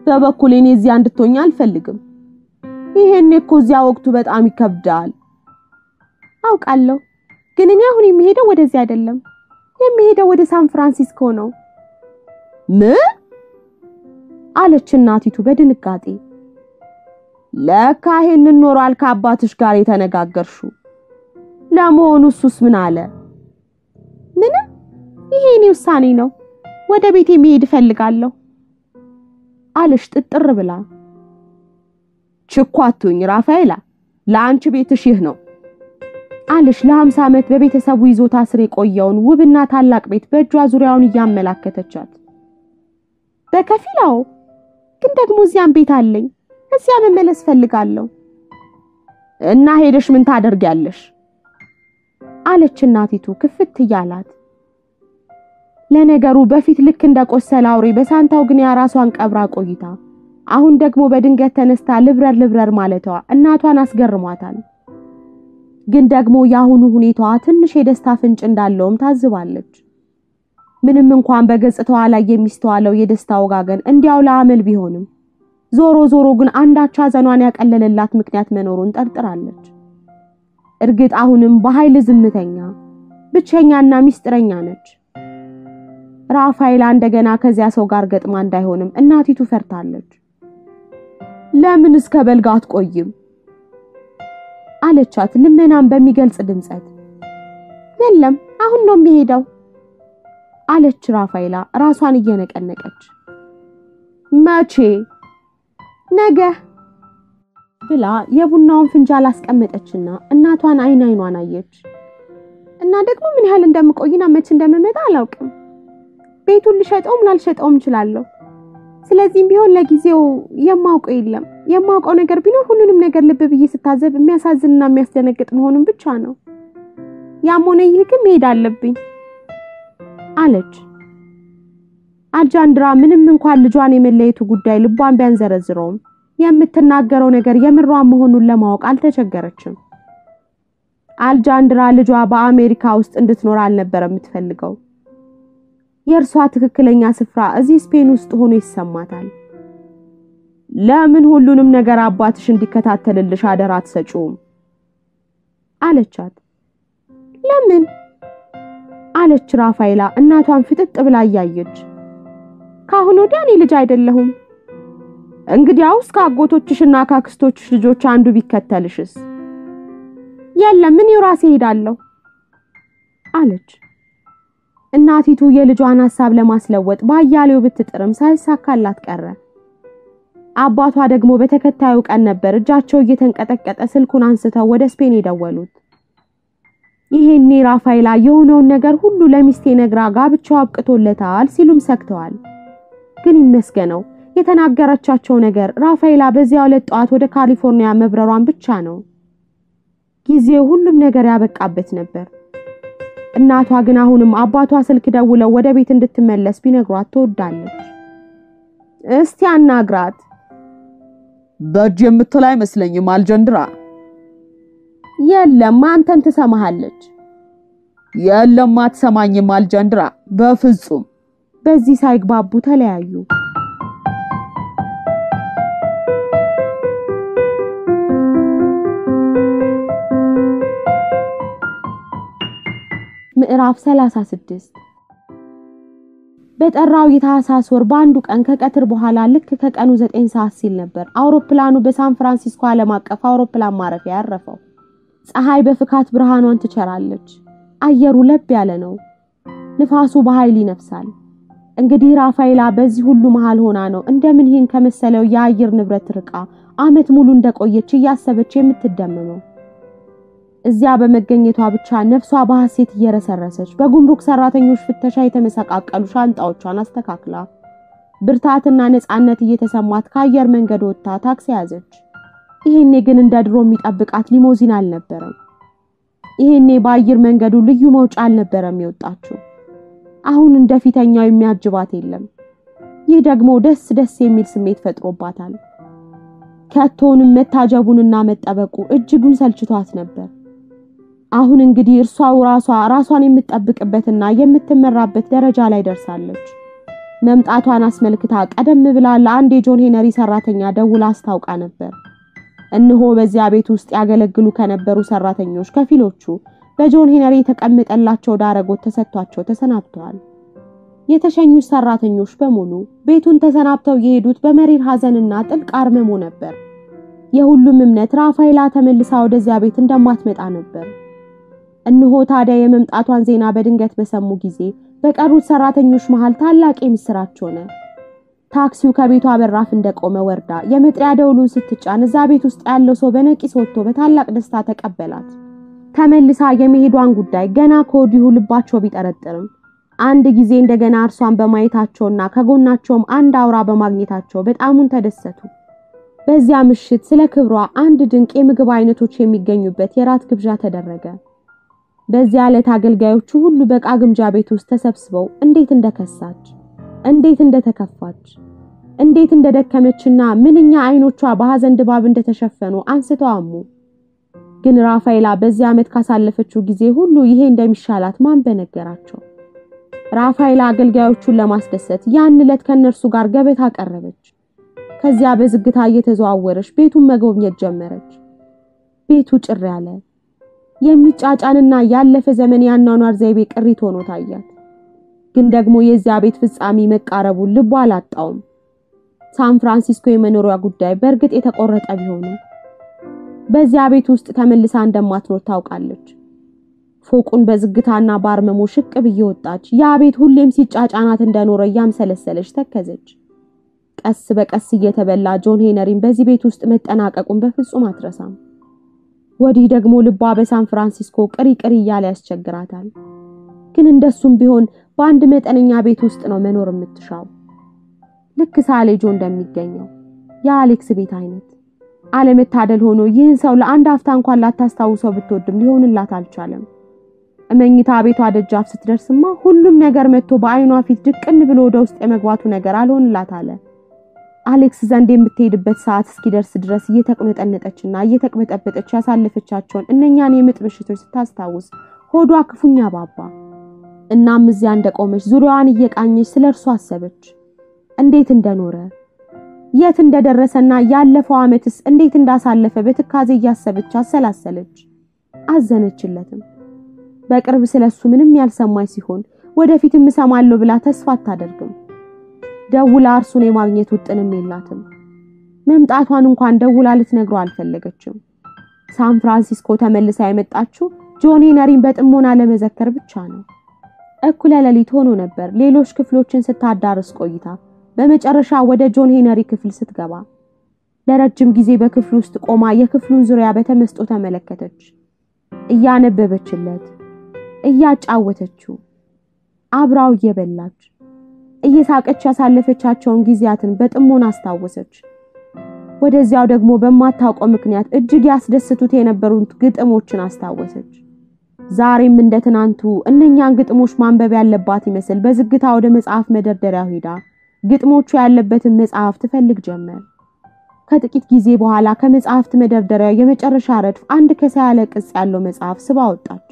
በበኩሌ እኔ እዚያ እንድትሆኛ አልፈልግም። ይሄን እኮ እዚያ ወቅቱ በጣም ይከብዳል። አውቃለሁ፣ ግን እኔ አሁን የሚሄደው ወደዚህ አይደለም። የሚሄደው ወደ ሳን ፍራንሲስኮ ነው። ምን? አለች እናቲቱ በድንጋጤ። ለካ ይሄንን ኖሯል ከአባትሽ ጋር የተነጋገርሽው። ለመሆኑ እሱስ ምን አለ? ምንም፣ ይሄ የኔ ውሳኔ ነው። ወደ ቤቴ መሄድ እፈልጋለሁ አለች ጥጥር ብላ። ችኳቱኝ ራፋኤላ ለአንቺ ቤትሽ ይህ ነው አለሽ ለ50 ዓመት በቤተሰቡ ይዞታ ስር የቆየውን ውብና ታላቅ ቤት በእጇ ዙሪያውን እያመላከተቻት በከፊላው ግን ደግሞ እዚያም ቤት አለኝ እዚያ መመለስ ፈልጋለሁ እና ሄደሽ ምን ታደርጊያለሽ አለች እናቲቱ ክፍት ይያላት ለነገሩ በፊት ልክ እንደቆሰለ አውሬ በሳንታው ግን ያራሷን ቀብራ ቆይታ አሁን ደግሞ በድንገት ተነስታ ልብረር ማለቷ እናቷን አስገርሟታል ግን ደግሞ ያሁኑ ሁኔታዋ ትንሽ የደስታ ፍንጭ እንዳለውም ታዝባለች ምንም እንኳን በገጽታዋ ላይ የሚስተዋለው የደስታ ወጋገን እንዲያው ለአመል ቢሆንም ዞሮ ግን አንዳች ሐዘኗን ያቀለለላት ምክንያት መኖሩን ጠርጥራለች እርግጥ አሁንም በኃይል ዝምተኛ ብቸኛና ሚስጥረኛ ነች ራፋኤላ እንደገና ከዚያ ሰው ጋር ገጥማ እንዳይሆንም እናቲቱ ፈርታለች ለምን እስከ በልጋ አትቆይም አለቻት ልመናን በሚገልጽ ድምጸት የለም አሁን ነው የሚሄደው አለች ራፋኤላ ራሷን እየነቀነቀች መቼ ነገ ብላ የቡናውን ፍንጃል አስቀመጠችና እናቷን አይኗን አየች እና ደግሞ ምን ያህል እንደምቆይና መቼ እንደምመጣ አላውቅም ቤቱን ልሸጠውም ላልሸጠውም እችላለሁ ስለዚህም ቢሆን ለጊዜው የማውቀው የለም የማውቀው ነገር ቢኖር ሁሉንም ነገር ልብ ብዬ ስታዘብ የሚያሳዝንና የሚያስደነግጥ መሆኑን ብቻ ነው ያም ሆነ ይህ ግን መሄድ አለብኝ አለች አልጃንድራ ምንም እንኳን ልጇን የመለየቱ ጉዳይ ልቧን ቢያንዘረዝረውም የምትናገረው ነገር የምሯን መሆኑን ለማወቅ አልተቸገረችም አልጃንድራ ልጇ በአሜሪካ ውስጥ እንድትኖር አልነበረም የምትፈልገው የእርሷ ትክክለኛ ስፍራ እዚህ ስፔን ውስጥ ሆኖ ይሰማታል ለምን ሁሉንም ነገር አባትሽ እንዲከታተልልሽ አደራ አትሰጪውም አለቻት ለምን አለች ራፋኤላ እናቷን ፍጥጥ ብላ ያየች ካሁን ወዲያ እኔ ልጅ አይደለሁም እንግዲያውስ ካጎቶችሽና ካክስቶችሽ ልጆች አንዱ ቢከተልሽስ የለም ምን ይራሴ ሄዳለሁ አለች እናቲቱ የልጇን ሐሳብ ለማስለወጥ ባያሌው ብትጥርም ሳይሳካላት ቀረ አባቷ ደግሞ በተከታዩ ቀን ነበር እጃቸው እየተንቀጠቀጠ ስልኩን አንስተው ወደ ስፔን የደወሉት ይሄኔ ራፋኤላ የሆነውን ነገር ሁሉ ለሚስቴ ነግራ ጋብቻው አብቅቶለታል ሲሉም ሰክተዋል ግን ይመስገነው የተናገረቻቸው ነገር ራፋኤላ በዚያው ለጧት ወደ ካሊፎርኒያ መብረሯን ብቻ ነው ጊዜው ሁሉም ነገር ያበቃበት ነበር እናቷ ግን አሁንም አባቷ ስልክ ደውለው ወደ ቤት እንድትመለስ ቢነግሯት ተወዳለች እስቲ አናግራት በእጅ የምትል አይመስለኝም አልጀንድራ የለም አንተን ትሰማሃለች የለም አትሰማኝም አልጀንድራ በፍጹም በዚህ ሳይግባቡ ተለያዩ ምዕራፍ 36 በጠራው የታህሳስ ወር ባንዱ ቀን ከቀትር በኋላ ልክ ከቀኑ 9 ሰዓት ሲል ነበር አውሮፕላኑ በሳን ፍራንሲስኮ ዓለም አቀፍ አውሮፕላን ማረፊያ ያረፈው ፀሐይ በፍካት ብርሃኗን ትቸራለች አየሩ ለብ ያለ ነው ንፋሱ በኃይል ይነፍሳል እንግዲህ ራፋኤላ በዚህ ሁሉ መሃል ሆና ነው እንደምን ይሄን ከመሰለው የአየር ንብረት ርቃ አመት ሙሉ እንደቆየች ያሰበች የምትደመመው እዚያ በመገኘቷ ብቻ ነፍሷ በሐሴት እየረሰረሰች በጉምሩክ ሰራተኞች ፍተሻ የተመሰቃቀሉ ሻንጣዎቿን አስተካክላ ብርታትና ነፃነት እየተሰማት ከአየር መንገድ ወጥታ ታክሲ ያዘች ይሄኔ ግን እንደድሮ የሚጠብቃት ሊሞዚን አልነበረም ይሄኔ በአየር መንገዱ ልዩ መውጫ አልነበረም የወጣችው አሁን እንደፊተኛው የሚያጅባት የለም ይህ ደግሞ ደስ የሚል ስሜት ፈጥሮባታል ከቶንም መታጀቡንና መጠበቁ እጅጉን ሰልችቷት ነበር አሁን እንግዲህ ራሷን የምትጠብቅበትና የምትመራበት ደረጃ ላይ ደርሳለች መምጣቷን አስመልክታ ቀደም ብላ ለአንድ የጆን ሄነሪ ሰራተኛ ደውላ አስታውቃ ነበር እነሆ በዚያ ቤት ውስጥ ያገለግሉ ከነበሩ ሰራተኞች ከፊሎቹ በጆን ሄነሪ ተቀምጠላቸው ዳረጎት ተሰጥቷቸው ተሰናብተዋል የተሸኙት ሰራተኞች በሙሉ ቤቱን ተሰናብተው የሄዱት በመሪር ሐዘንና ጥልቅ አርመሞ ነበር የሁሉም እምነት ራፋኤላ ተመልሳ ወደዚያ ቤት እንደማትመጣ ነበር እነሆ ታዲያ የመምጣቷን ዜና በድንገት በሰሙ ጊዜ በቀሩት ሰራተኞች መሃል ታላቅ ምስራች ሆነ ታክሲው ከቤቷ በራፍ እንደቆመ ወርዳ የመጥሪያ ደውሉን ስትጫን እዛ ቤት ውስጥ ያለው ሰው በነቂስ ወጥቶ በታላቅ ደስታ ተቀበላት። ተመልሳ የመሄዷን ጉዳይ ገና ከወዲሁ ልባቸው ቢጠረጥርም አንድ ጊዜ እንደገና እርሷን በማየታቸውና ከጎናቸውም አንድ አውራ በማግኘታቸው በጣሙን ተደሰቱ። በዚያ ምሽት ስለ ክብሯ አንድ ድንቅ የምግብ አይነቶች የሚገኙበት የራት ግብዣ ተደረገ። በዚያ ዕለት አገልጋዮቹ ሁሉ በቃ ግምጃ ቤት ውስጥ ተሰብስበው እንዴት እንደከሳች፣ እንዴት እንደተከፋች፣ እንዴት እንደደከመችና ምንኛ አይኖቿ በሐዘን ድባብ እንደተሸፈኑ አንስተው አሙ። ግን ራፋኤላ በዚያ ዓመት ካሳለፈችው ጊዜ ሁሉ ይሄ እንደሚሻላት ማን በነገራቸው? ራፋኤላ አገልጋዮቹን ለማስደሰት ያን ዕለት ከነርሱ ጋር ገበታ ቀረበች። ከዚያ በዝግታ እየተዘዋወረች ቤቱን መጎብኘት ጀመረች። ቤቱ ጭር ያለ የሚጫጫንና ያለፈ ዘመን ያናኗር ዘይቤ ቅሪት ሆኖ ታያት። ግን ደግሞ የዚያ ቤት ፍጻሜ መቃረቡን ልቧ አላጣውም። ሳን ፍራንሲስኮ የመኖሪያ ጉዳይ በእርግጥ የተቆረጠ ቢሆንም በዚያ ቤት ውስጥ ተመልሳ እንደማትኖር ታውቃለች። ፎቁን በዝግታና ባርመሞ ሽቅብ እየወጣች ያ ቤት ሁሌም ሲጫጫናት እንደኖረ ያምሰለሰለች ተከዘች። ቀስ በቀስ እየተበላ ጆን ሄነሪን በዚህ ቤት ውስጥ መጠናቀቁን በፍጹም አትረሳም። ወዲህ ደግሞ ልቧ በሳን ፍራንሲስኮ ቅሪ እያለ ያስቸግራታል። ግን እንደሱም ቢሆን በአንድ መጠነኛ ቤት ውስጥ ነው መኖር የምትሻው። ልክ ሳሌጆ እንደሚገኘው የአሌክስ ቤት አይነት። አለመታደል ሆኖ ይህን ሰው ለአንድ አፍታ እንኳን ላታስታውሰው ብትወድም ሊሆንላት አልቻለም። እመኝታ ቤቷ ደጃፍ ስትደርስማ ሁሉም ነገር መጥቶ በአይኗ ፊት ድቅን ብሎ ወደ ውስጥ የመግባቱ ነገር አልሆንላት አለ። አሌክስ ዘንድ የምትሄድበት ሰዓት እስኪደርስ ድረስ እየተቆነጠነጠችና እየተቅበጠበጠች ያሳለፈቻቸውን እነኛን የምጥ ምሽቶች ስታስታውስ ሆዷ ክፉኛ ባባ። እናም እዚያ እንደቆመች ዙሪያዋን እየቃኘች ስለርሱ አሰበች። እንዴት እንደኖረ፣ የት እንደደረሰና ያለፈው ዓመትስ እንዴት እንዳሳለፈ በትካዜ እያሰበች አሰላሰለች። አዘነችለትም። በቅርብ ስለሱ ምንም ያልሰማች ሲሆን ወደፊትም እሰማለሁ ብላ ተስፋ አታደርግም። ደውላ እርሱን የማግኘት ውጥንም የላትም። መምጣቷን እንኳን ደውላ ልትነግረው አልፈለገችም። ሳን ፍራንሲስኮ ተመልሳ የመጣችው ጆን ሄነሪን በጥሞና ለመዘከር ብቻ ነው። እኩለ ሌሊት ሆኖ ነበር ሌሎች ክፍሎችን ስታዳርስ ቆይታ በመጨረሻ ወደ ጆን ሄነሪ ክፍል ስትገባ ለረጅም ጊዜ በክፍሉ ውስጥ ቆማ የክፍሉን ዙሪያ በተመስጦ ተመለከተች። እያነበበችለት፣ እያጫወተችው፣ አብራው እየበላች እየሳቀች ያሳለፈቻቸውን ጊዜያትን በጥሞና አስታወሰች። ወደዚያው ደግሞ በማታውቀው ምክንያት እጅግ ያስደስቱት የነበሩት ግጥሞችን አስታወሰች። ዛሬም እንደ ትናንቱ እነኛን ግጥሞች ማንበብ ያለባት ይመስል በዝግታ ወደ መጽሐፍ መደርደሪያው ሄዳ ግጥሞቹ ያለበትን መጽሐፍ ትፈልግ ጀመር። ከጥቂት ጊዜ በኋላ ከመጽሐፍት መደርደሪያው የመጨረሻ ረድፍ አንድ ከሳ ያለ ቅጽ ያለው መጽሐፍ ስባ ወጣች።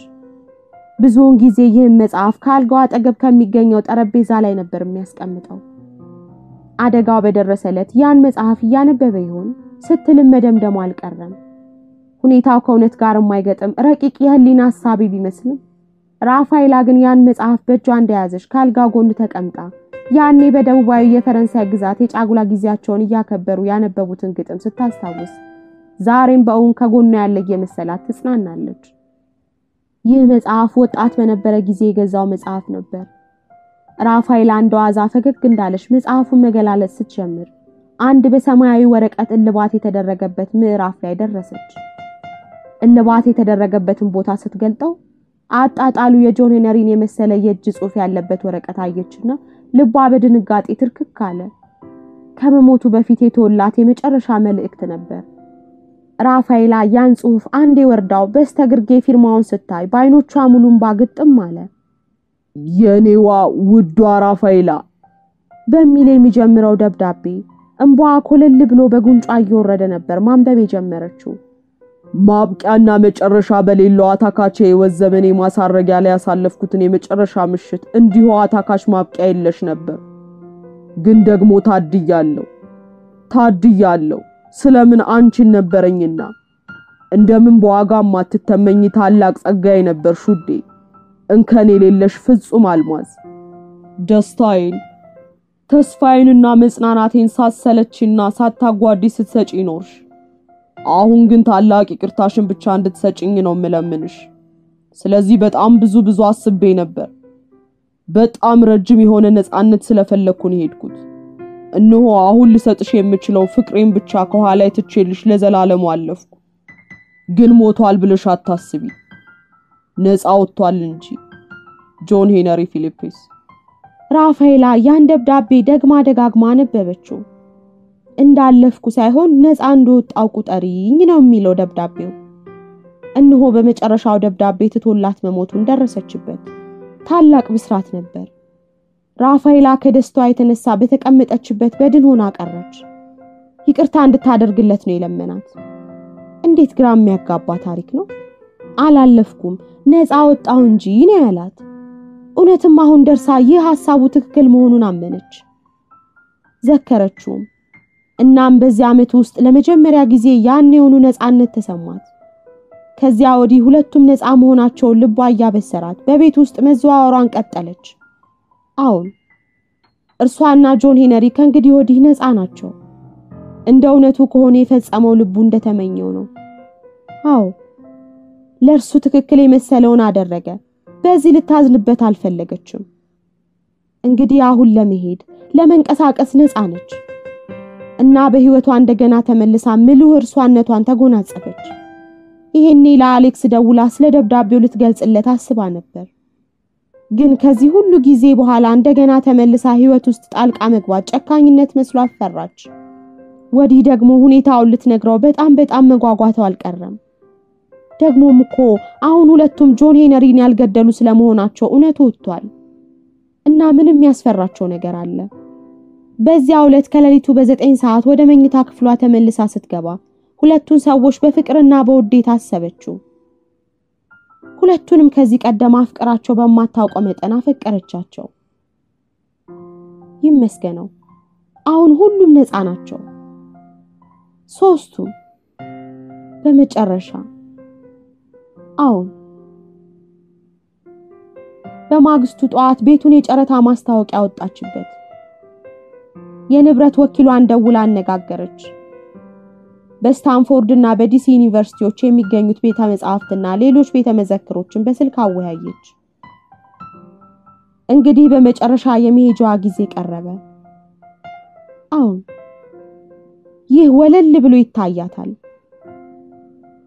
ብዙውን ጊዜ ይህን መጽሐፍ ካልጋው አጠገብ ከሚገኘው ጠረጴዛ ላይ ነበር የሚያስቀምጠው። አደጋው በደረሰለት ያን መጽሐፍ እያነበበ ይሆን ስትልም መደምደሙ አልቀረም። ሁኔታው ከእውነት ጋር የማይገጥም ረቂቅ የህሊና ሐሳብ ቢመስልም ራፋኤላ ግን ያን መጽሐፍ በእጇ እንደያዘች ካልጋው ጎን ተቀምጣ ያኔ በደቡባዊ የፈረንሳይ ግዛት የጫጉላ ጊዜያቸውን እያከበሩ ያነበቡትን ግጥም ስታስታውስ ዛሬም በእውን ከጎኗ ያለ የመሰላት ትጽናናለች። ይህ መጽሐፍ ወጣት በነበረ ጊዜ የገዛው መጽሐፍ ነበር። ራፋኤላ እንደዋዛ ፈገግ እንዳለች መጽሐፉን መገላለጽ ስትጀምር አንድ በሰማያዊ ወረቀት እልባት የተደረገበት ምዕራፍ ላይ ደረሰች። እልባት የተደረገበትን ቦታ ስትገልጠው አጣጣሉ የጆን ሄነሪን የመሰለ የእጅ ጽሑፍ ያለበት ወረቀት አየችና ልቧ በድንጋጤ ትርክክ አለ። ከመሞቱ በፊት የተወላት የመጨረሻ መልእክት ነበር። ራፋኤላ ያን ጽሑፍ አንዴ ወርዳው በስተግርጌ ፊርማውን ስታይ ባይኖቿ ሙሉም ባግጥም አለ። የኔዋ ውዷ ራፋኤላ በሚል የሚጀምረው ደብዳቤ እንቧ ኮለል ብሎ በጉንጯ እየወረደ ነበር ማንበብ የጀመረችው። ማብቂያና መጨረሻ በሌለው አታካቼ የወዘመኔ ማሳረጊያ ላይ ያሳለፍኩትን የመጨረሻ ምሽት እንዲሁ አታካሽ ማብቂያ የለሽ ነበር። ግን ደግሞ ታድያለሁ ስለምን አንቺን ነበረኝና እንደምን በዋጋ ማትተመኝ ታላቅ ጸጋዬ ነበር ሹዴ እንከን የሌለሽ ፍጹም አልማዝ። ደስታዬን ተስፋዬንና መጽናናቴን ሳሰለችና ሳታጓዲ ስትሰጪ ኖርሽ። አሁን ግን ታላቅ ይቅርታሽን ብቻ እንድትሰጪኝ ነው የምለምንሽ። ስለዚህ በጣም ብዙ አስቤ ነበር። በጣም ረጅም የሆነ ነፃነት ስለፈለኩ ነው ሄድኩት። እነሆ አሁን ልሰጥሽ የምችለው ፍቅሬን ብቻ ከኋላ ትቼልሽ ለዘላለሙ አለፍኩ። ግን ሞቷል ብለሽ አታስቢ፣ ነፃ ወጥቷል እንጂ። ጆን ሄነሪ ፊሊፕስ። ራፋኤላ ያን ደብዳቤ ደግማ ደጋግማ አነበበችው። እንዳለፍኩ ሳይሆን ነፃ እንደወጣው ቁጠሪኝ ነው የሚለው ደብዳቤው። እነሆ በመጨረሻው ደብዳቤ ትቶላት መሞቱን ደረሰችበት። ታላቅ ብስራት ነበር። ራፋኤላ ከደስታዋ የተነሳ በተቀመጠችበት በድን ሆና ቀረች። ይቅርታ እንድታደርግለት ነው የለመናት። እንዴት ግራ የሚያጋባ ታሪክ ነው። አላለፍኩም ነፃ ወጣው እንጂ ነው ያላት። እውነትም አሁን ደርሳ ይህ ሐሳቡ ትክክል መሆኑን አመነች። ዘከረችው። እናም በዚህ ዓመት ውስጥ ለመጀመሪያ ጊዜ ያን የሆኑ ነፃነት ተሰማት። ከዚያ ወዲህ ሁለቱም ነፃ መሆናቸውን ልቧ ያበሰራት በቤት ውስጥ መዘዋወሯን ቀጠለች። አሁን እርሷና ጆን ሄነሪ ከእንግዲህ ወዲህ ነፃ ናቸው። እንደ እውነቱ ከሆነ የፈጸመው ልቡ እንደተመኘው ነው። አዎ ለእርሱ ትክክል የመሰለውን አደረገ። በዚህ ልታዝንበት አልፈለገችም። እንግዲህ አሁን ለመሄድ ለመንቀሳቀስ ነፃ ነች እና በህይወቷ እንደገና ተመልሳ ምሉዕ እርሷነቷን ተጎናጸፈች። ይሄኔ ለአሌክስ ደውላ ስለ ደብዳቤው ልትገልጽለት አስባ ነበር። ግን ከዚህ ሁሉ ጊዜ በኋላ እንደገና ተመልሳ ህይወት ውስጥ ጣልቃ መግባት ጨካኝነት መስሎ አፈራች። ወዲህ ደግሞ ሁኔታውን ልትነግረው በጣም መጓጓቷ አልቀረም። ደግሞም እኮ አሁን ሁለቱም ጆን ሄነሪን ያልገደሉ ስለመሆናቸው እውነቱ ወጥቷል እና ምንም ያስፈራቸው ነገር አለ። በዚያው ዕለት ከሌሊቱ በ9 ሰዓት ወደ መኝታ ክፍሏ ተመልሳ ስትገባ ሁለቱን ሰዎች በፍቅርና በውዴታ አሰበችው። ሁለቱንም ከዚህ ቀደም አፍቅራቸው በማታውቀው መጠን አፈቀረቻቸው። ይመስገነው አሁን ሁሉም ነፃ ናቸው። ሶስቱም በመጨረሻ። አሁን በማግስቱ ጧት ቤቱን የጨረታ ማስታወቂያ ወጣችበት። የንብረት ወኪሏን ደውላ አነጋገረች። በስታንፎርድ እና በዲሲ ዩኒቨርሲቲዎች የሚገኙት ቤተ መጻሕፍትና ሌሎች ቤተ መዘክሮችን በስልክ አወያየች። እንግዲህ በመጨረሻ የመሄጃዋ ጊዜ ቀረበ። አሁን ይህ ወለል ብሎ ይታያታል።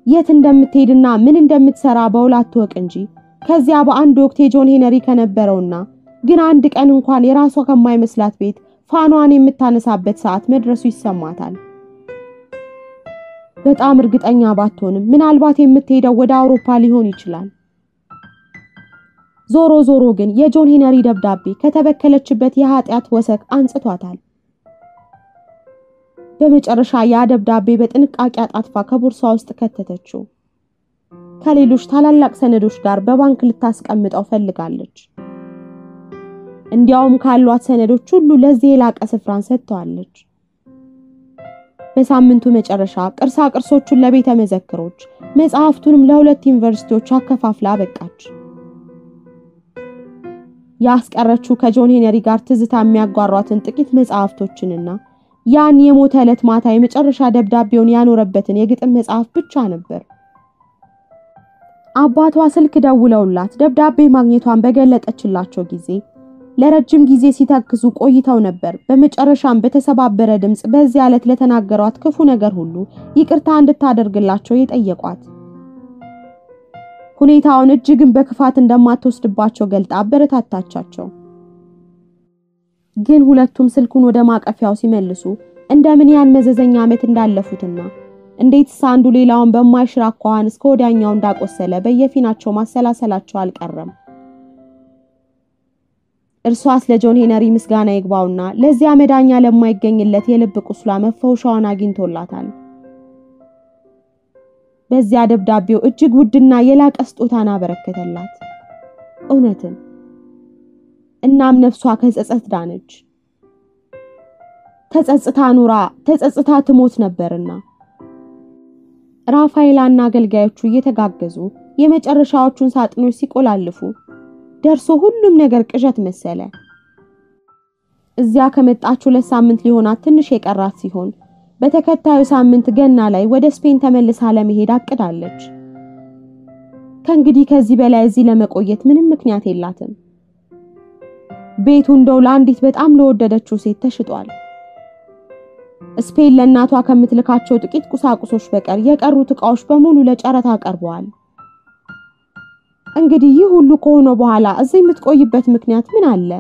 የት እንደምትሄድና ምን እንደምትሰራ በውል አትወቅ እንጂ ከዚያ በአንድ ወቅት የጆን ሄነሪ ከነበረውና ግን አንድ ቀን እንኳን የራሷ ከማይመስላት ቤት ፋኗን የምታነሳበት ሰዓት መድረሱ ይሰማታል። በጣም እርግጠኛ ባትሆንም ምናልባት የምትሄደው ወደ አውሮፓ ሊሆን ይችላል። ዞሮ ግን የጆን ሄነሪ ደብዳቤ ከተበከለችበት የኃጢአት ወሰክ አንጽቷታል። በመጨረሻ ያ ደብዳቤ በጥንቃቄ አጣጥፋ ከቦርሷ ውስጥ ከተተችው። ከሌሎች ታላላቅ ሰነዶች ጋር በባንክ ልታስቀምጠው ፈልጋለች። እንዲያውም ካሏት ሰነዶች ሁሉ ለዚህ የላቀ ስፍራን ሰጥቷለች። በሳምንቱ መጨረሻ ቅርሶቹን ለቤተ መዘክሮች መጽሐፍቱንም ለሁለት ዩኒቨርሲቲዎች አከፋፍላ በቃች። ያስቀረችው ከጆን ሄነሪ ጋር ትዝታ የሚያጓሯትን ጥቂት መጽሐፍቶችንና ያን የሞተ ዕለት ማታ የመጨረሻ ደብዳቤውን ያኖረበትን የግጥም መጽሐፍ ብቻ ነበር። አባቷ ስልክ ደውለውላት ደብዳቤ ማግኘቷን በገለጠችላቸው ጊዜ ለረጅም ጊዜ ሲታክዙ ቆይተው ነበር። በመጨረሻም በተሰባበረ ድምጽ በዚያ ዕለት ለተናገሯት ክፉ ነገር ሁሉ ይቅርታ እንድታደርግላቸው የጠየቋት። ሁኔታውን እጅግም በክፋት እንደማትወስድባቸው ገልጣ አበረታታቻቸው። ግን ሁለቱም ስልኩን ወደ ማቀፊያው ሲመልሱ እንደምን ያን መዘዘኛ ዓመት እንዳለፉትና እንዴት አንዱ ሌላውን በማይሽር አኳኋን እስከ ወዲያኛው እንዳቆሰለ በየፊናቸው ማሰላሰላቸው አልቀረም። እርሷስ ለጆን ሄነሪ ምስጋና ይግባውና ለዚያ መዳኛ ለማይገኝለት የልብ ቁስሏ መፈውሻውን አግኝቶላታል። በዚያ ደብዳቤው እጅግ ውድና የላቀ ስጦታን አበረከተላት፣ እውነትን። እናም ነፍሷ ከጸጸት ዳነች። ተጸጽታ ኑራ ተጸጽታ ትሞት ነበርና ራፋኤላና አገልጋዮቹ እየተጋገዙ የመጨረሻዎቹን ሳጥኖች ሲቆላልፉ ደርሶ ሁሉም ነገር ቅዠት መሰለ። እዚያ ከመጣች 2 ሳምንት ሊሆናት ትንሽ የቀራት ሲሆን በተከታዩ ሳምንት ገና ላይ ወደ ስፔን ተመልሳ ለመሄድ አቅዳለች። ከእንግዲህ ከዚህ በላይ እዚህ ለመቆየት ምንም ምክንያት የላትም። ቤቱ እንደው ለአንዲት በጣም ለወደደችው ሴት ተሽጧል። ስፔን ለእናቷ ከምትልካቸው ጥቂት ቁሳቁሶች በቀር የቀሩት ዕቃዎች በሙሉ ለጨረታ ቀርበዋል። እንግዲህ ይህ ሁሉ ከሆነ በኋላ እዚህ የምትቆይበት ምክንያት ምን አለ?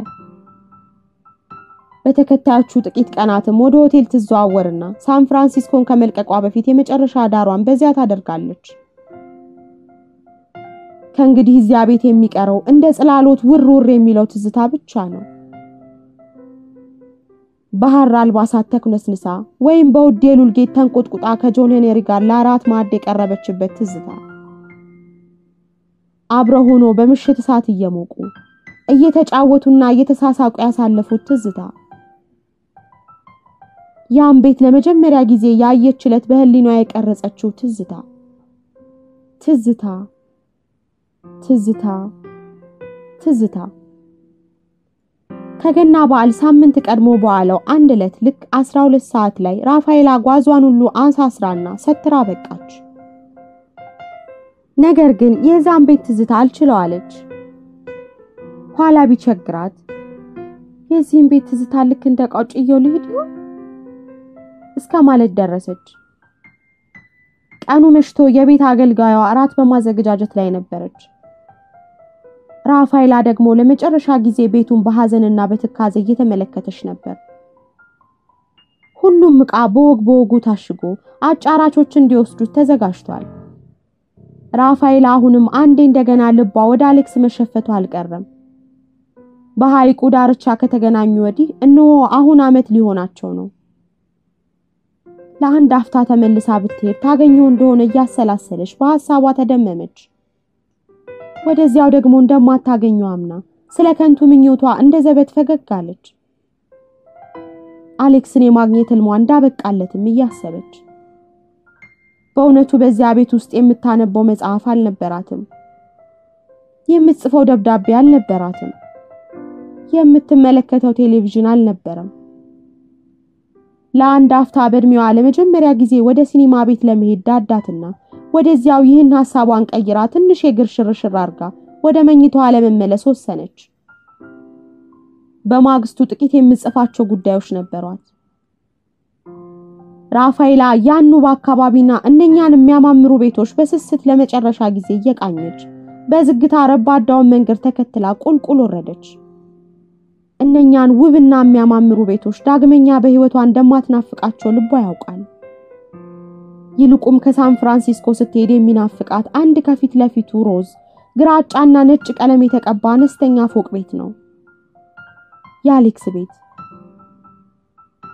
በተከታዮቹ ጥቂት ቀናትም ወደ ሆቴል ትዘዋወርና ሳን ፍራንሲስኮን ከመልቀቋ በፊት የመጨረሻ ዳሯን በዚያ ታደርጋለች። ከእንግዲህ እዚያ ቤት የሚቀረው እንደ ጽላሎት ውርውር የሚለው ትዝታ ብቻ ነው። ባህር አልባሳት ተኩነስንሳ ወይም በውድ የሉል ጌጥ ተንቆጥቁጣ ከጆን ሄነሪ ጋር ለአራት ማዕድ የቀረበችበት ትዝታ፣ አብረው ሆኖ በምሽት እሳት እየሞቁ እየተጫወቱና እየተሳሳቁ ያሳለፉት ትዝታ፣ ያን ቤት ለመጀመሪያ ጊዜ ያየችለት በህሊኗ የቀረጸችው ትዝታ ትዝታ ትዝታ ትዝታ ከገና በዓል ሳምንት ቀድሞ በዓለው አንድ ዕለት ልክ 12 ሰዓት ላይ ራፋኤላ ጓዟን ሁሉ አንሳስራና ሰትራ በቃች። ነገር ግን የዛን ቤት ትዝታ አልችለዋለች። ኋላ ቢቸግራት የዚህን ቤት ትዝታ ልክ እንደ ቃጭየው ልሂድ ይሆን እስከ ማለት ደረሰች። ቀኑ መሽቶ የቤት አገልጋዩዋ እራት በማዘገጃጀት ላይ ነበረች። ራፋኤላ ደግሞ ለመጨረሻ ጊዜ ቤቱን በሐዘንና በትካዜ እየተመለከተች ነበር። ሁሉም ዕቃ በወጉ ታሽጎ አጫራቾች እንዲወስዱት ተዘጋጅቷል። ራፋኤላ አሁንም አንዴ እንደገና ልቧ ወደ አሌክስ መሸፈቱ አልቀረም። በሐይቁ ዳርቻ ከተገናኙ ወዲህ እነሆ አሁን ዓመት ሊሆናቸው ነው። ለአንድ አፍታ ተመልሳ ብትሄድ ታገኘው እንደሆነ እያሰላሰለች በሐሳቧ ተደመመች። ወደዚያው ደግሞ እንደማታገኘው አምና ስለ ከንቱ ምኞቷ እንደ ዘበት ፈገግ አለች። አሌክስን የማግኘት ህልሟ እንዳበቃለትም እያሰበች በእውነቱ በዚያ ቤት ውስጥ የምታነበው መጽሐፍ አልነበራትም። የምትጽፈው ደብዳቤ አልነበራትም። የምትመለከተው ቴሌቪዥን አልነበረም። ለአንድ አፍታ በእድሜዋ ለመጀመሪያ ጊዜ ወደ ሲኒማ ቤት ለመሄድ ዳዳትና ወደዚያው ይህን ሐሳቧን ቀይራ ትንሽ የግር ሽርሽር አርጋ ወደ መኝታዋ ለመመለስ ወሰነች። በማግስቱ ጥቂት የምትጽፋቸው ጉዳዮች ነበሯት። ራፋኤላ ያኑ በአካባቢና እነኛን የሚያማምሩ ቤቶች በስስት ለመጨረሻ ጊዜ እየቃኘች በዝግታ ረባዳውን መንገድ ተከትላ ቁልቁል ወረደች። እነኛን ውብና የሚያማምሩ ቤቶች ዳግመኛ በህይወቷ እንደማትናፍቃቸው ልቧ ያውቃል። ይልቁም ከሳን ፍራንሲስኮ ስትሄድ የሚናፍቃት አንድ ከፊት ለፊቱ ሮዝ ግራጫና ነጭ ቀለም የተቀባ አነስተኛ ፎቅ ቤት ነው። የአሌክስ ቤት።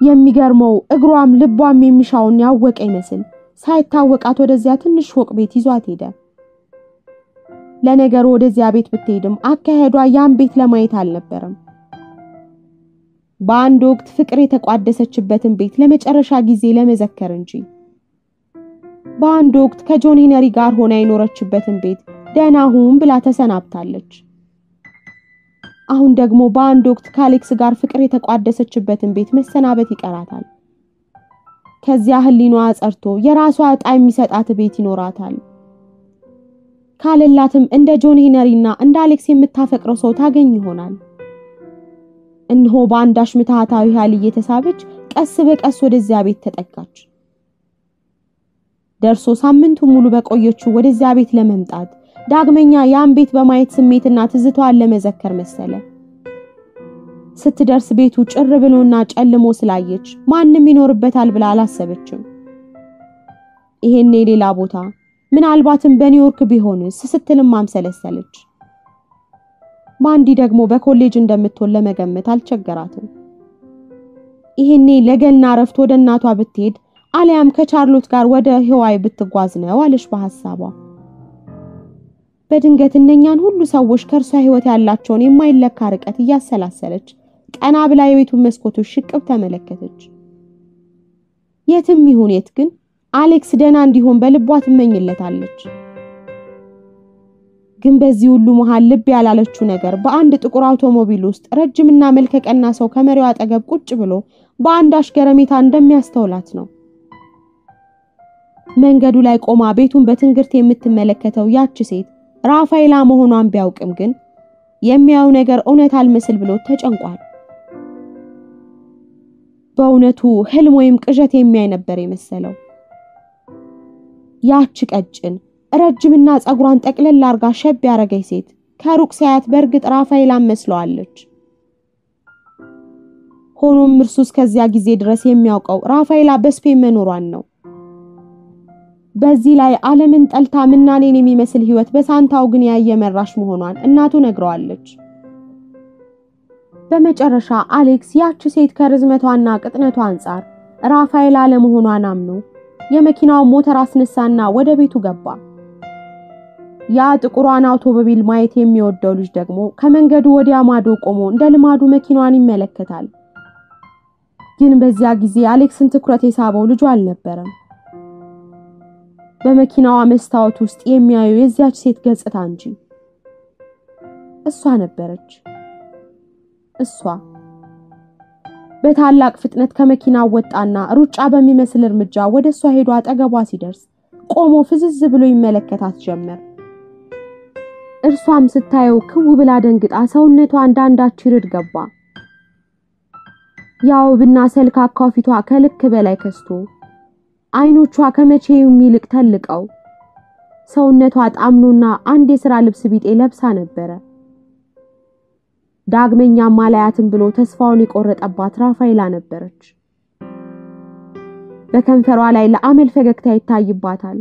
የሚገርመው እግሯም ልቧም የሚሻውን ያወቀ ይመስል ሳይታወቃት ወደዚያ ትንሽ ፎቅ ቤት ይዟት ሄደ። ለነገሩ ወደዚያ ቤት ብትሄድም አካሄዷ ያን ቤት ለማየት አልነበረም። በአንድ ወቅት ፍቅር የተቋደሰችበትን ቤት ለመጨረሻ ጊዜ ለመዘከር እንጂ። በአንድ ወቅት ከጆን ሄነሪ ጋር ሆና የኖረችበትን ቤት ደህና ሁን ብላ ተሰናብታለች። አሁን ደግሞ በአንድ ወቅት ከአሌክስ ጋር ፍቅር የተቋደሰችበትን ቤት መሰናበት ይቀራታል። ከዚያ ህሊኗ ጸርቶ የራሷ ዕጣ የሚሰጣት ቤት ይኖራታል። ካለላትም እንደ ጆን ሄነሪና እንደ አሌክስ የምታፈቅረው ሰው ታገኝ ይሆናል። እነሆ በአንዳች ምትሃታዊ ኃይል እየተሳበች ቀስ በቀስ ወደዚያ ቤት ተጠጋች። ደርሶ ሳምንቱ ሙሉ በቆየችው ወደዚያ ቤት ለመምጣት ዳግመኛ ያን ቤት በማየት ስሜትና ትዝታዋን ለመዘከር መሰለ። ስትደርስ ቤቱ ጭር ብሎና ጨልሞ ስላየች ማንም ይኖርበታል ብላ አላሰበችም። ይሄኔ ሌላ ቦታ ምናልባትም በኒውዮርክ ቢሆንስ ስትልም ማምሰለሰለች። ማንዲ ደግሞ በኮሌጅ እንደምትሆን ለመገመት አልቸገራትም። ይሄኔ ለገና ረፍት ወደ እናቷ ብትሄድ አሊያም ከቻርሎት ጋር ወደ ህዋይ ብትጓዝ ነው አለች በሐሳቧ። በድንገት እነኛን ሁሉ ሰዎች ከርሷ ህይወት ያላቸውን የማይለካ ርቀት እያሰላሰለች ቀና ብላ የቤቱን መስኮቶች ሽቅብ ተመለከተች። የትም ይሁን የት ግን አሌክስ ደህና እንዲሆን በልቧ ትመኝለታለች። ግን በዚህ ሁሉ መሃል ልብ ያላለችው ነገር በአንድ ጥቁር አውቶሞቢል ውስጥ ረጅምና መልከቀና ሰው ከመሪው አጠገብ ቁጭ ብሎ በአንድ አሽገረሜታ እንደሚያስተውላት ነው። መንገዱ ላይ ቆማ ቤቱን በትንግርት የምትመለከተው ያቺ ሴት ራፋኤላ መሆኗን ቢያውቅም ግን የሚያው ነገር እውነት አልመስል ብሎ ተጨንቋል። በእውነቱ ህልም ወይም ቅዠት የሚያይ ነበር የመሰለው። ያች ቀጭን ረጅምና ጸጉሯን ጠቅለል አርጋ ሸብ ያረገች ሴት ከሩቅ ሲያያት በእርግጥ ራፋኤላን መስለዋለች። ሆኖም እርሱ እስከዚያ ጊዜ ድረስ የሚያውቀው ራፋኤላ በስፔን መኖሯን ነው። በዚህ ላይ ዓለምን ጠልታ ምናኔን የሚመስል ህይወት በሳንታው ግን ያየመራሽ መሆኗን እናቱ ነግረዋለች። በመጨረሻ አሌክስ ያች ሴት ከርዝመቷና ቅጥነቷ አንፃር ራፋኤላ ለመሆኗን አምኖ የመኪናው ሞተር አስነሳና ወደ ቤቱ ገባ። ያ ጥቁሯን አውቶሞቢል ማየት የሚወደው ልጅ ደግሞ ከመንገዱ ወዲያ ማዶ ቆሞ እንደ ልማዱ መኪናዋን ይመለከታል። ግን በዚያ ጊዜ አሌክስን ትኩረት የሳበው ልጁ አልነበረም። በመኪናዋ መስታወት ውስጥ የሚያዩ የዚያች ሴት ገጽታ እንጂ። እሷ ነበረች። እሷ በታላቅ ፍጥነት ከመኪናው ወጣና ሩጫ በሚመስል እርምጃ ወደ እሷ ሄዶ አጠገቧ ሲደርስ ቆሞ ፍዝዝ ብሎ ይመለከታት ጀመር። እርሷም ስታየው ክው ብላ ደንግጣ ሰውነቷ አንዳንዳች ይርድ ገባ። ያው ብና ሰልካካው ፊቷ ከልክ በላይ ከስቶ አይኖቿ ከመቼው ይልቅ ተልቀው ሰውነቷ ጣምኖና አንድ የሥራ ልብስ ቢጤ ለብሳ ነበር። ዳግመኛ ማላያትን ብሎ ተስፋውን የቆረጠባት ራፋኤላ ነበረች። በከንፈሯ ላይ ለአመል ፈገግታ ይታይባታል።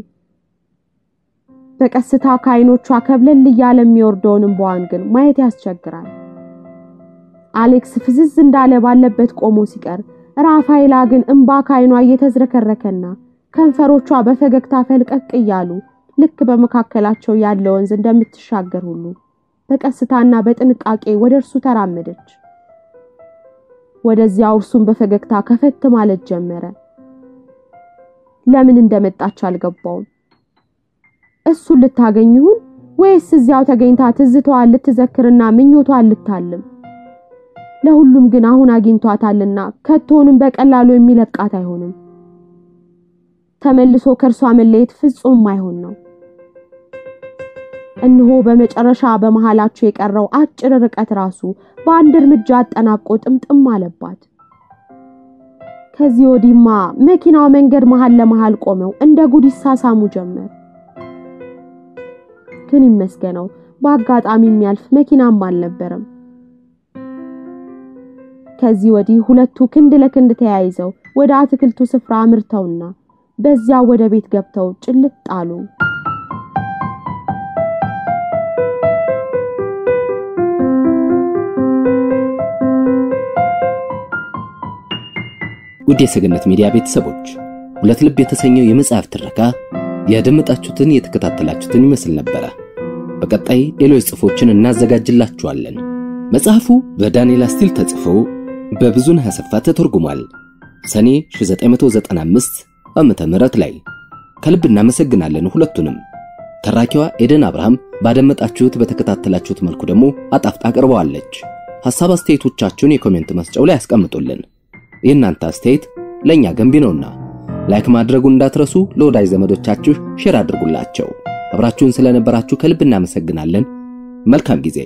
በቀስታ ከአይኖቿ ከብለል ያለ የሚወርደውን እንባዋን ግን ማየት ያስቸግራል። አሌክስ ፍዝዝ እንዳለ ባለበት ቆሞ ሲቀር ራፋኤላ ግን እንባ ከአይኗ እየተዝረከረከና ከንፈሮቿ በፈገግታ ፈልቀቅ እያሉ ልክ በመካከላቸው ያለው ወንዝ እንደምትሻገር ሁሉ በቀስታና በጥንቃቄ ወደ እርሱ ተራመደች። ወደዚያው እርሱን በፈገግታ ከፈት ማለት ጀመረ። ለምን እንደመጣች አልገባውም። እሱን ልታገኝ ይሁን ወይስ እዚያው ተገኝታ ትዝታዋን ልትዘክርና ምኞቷን ልታልም? ለሁሉም ግን አሁን አግኝቷታልና ከቶንም በቀላሉ የሚለቃት አይሆንም። ተመልሶ ከርሷ መለየት ፍጹም ማይሆን ነው። እነሆ በመጨረሻ በመሃላቸው የቀረው አጭር ርቀት ራሱ በአንድ እርምጃ አጠናቆ ጥምጥም አለባት። ከዚህ ወዲህማ መኪናው መንገድ መሃል ለመሃል ቆመው እንደ ጉድ ይሳሳሙ ጀመር። ግን ይመስገነው በአጋጣሚ የሚያልፍ መኪናም አልነበረም። ከዚህ ወዲህ ሁለቱ ክንድ ለክንድ ተያይዘው ወደ አትክልቱ ስፍራ አምርተውና በዚያ ወደ ቤት ገብተው ጭልጥ አሉ። ውድ የሰገነት ሚዲያ ቤተሰቦች ሁለት ልብ የተሰኘው የመጽሐፍ ትረካ ያደመጣችሁትን የተከታተላችሁትን ይመስል ነበር። በቀጣይ ሌሎች ጽፎችን እናዘጋጅላችኋለን። መጽሐፉ በዳንኤል አስቲል ተጽፎ በብዙነህ አሰፋ ተተርጉሟል። ሰኔ 1995 ዓመተ ምህረት ላይ ከልብ እናመሰግናለን ሁለቱንም። ተራኪዋ ኤደን አብርሃም ባደመጣችሁት በተከታተላችሁት መልኩ ደግሞ አጣፍጣ አቀርበዋለች። ሐሳብ አስተያየቶቻችሁን የኮሜንት መስጫው ላይ አስቀምጡልን። የእናንተ አስተያየት ለኛ ገንቢ ነውና ላይክ ማድረጉን እንዳትረሱ። ለወዳጅ ዘመዶቻችሁ ሼር አድርጉላቸው። አብራችሁን ስለነበራችሁ ከልብ እናመሰግናለን። መልካም ጊዜ።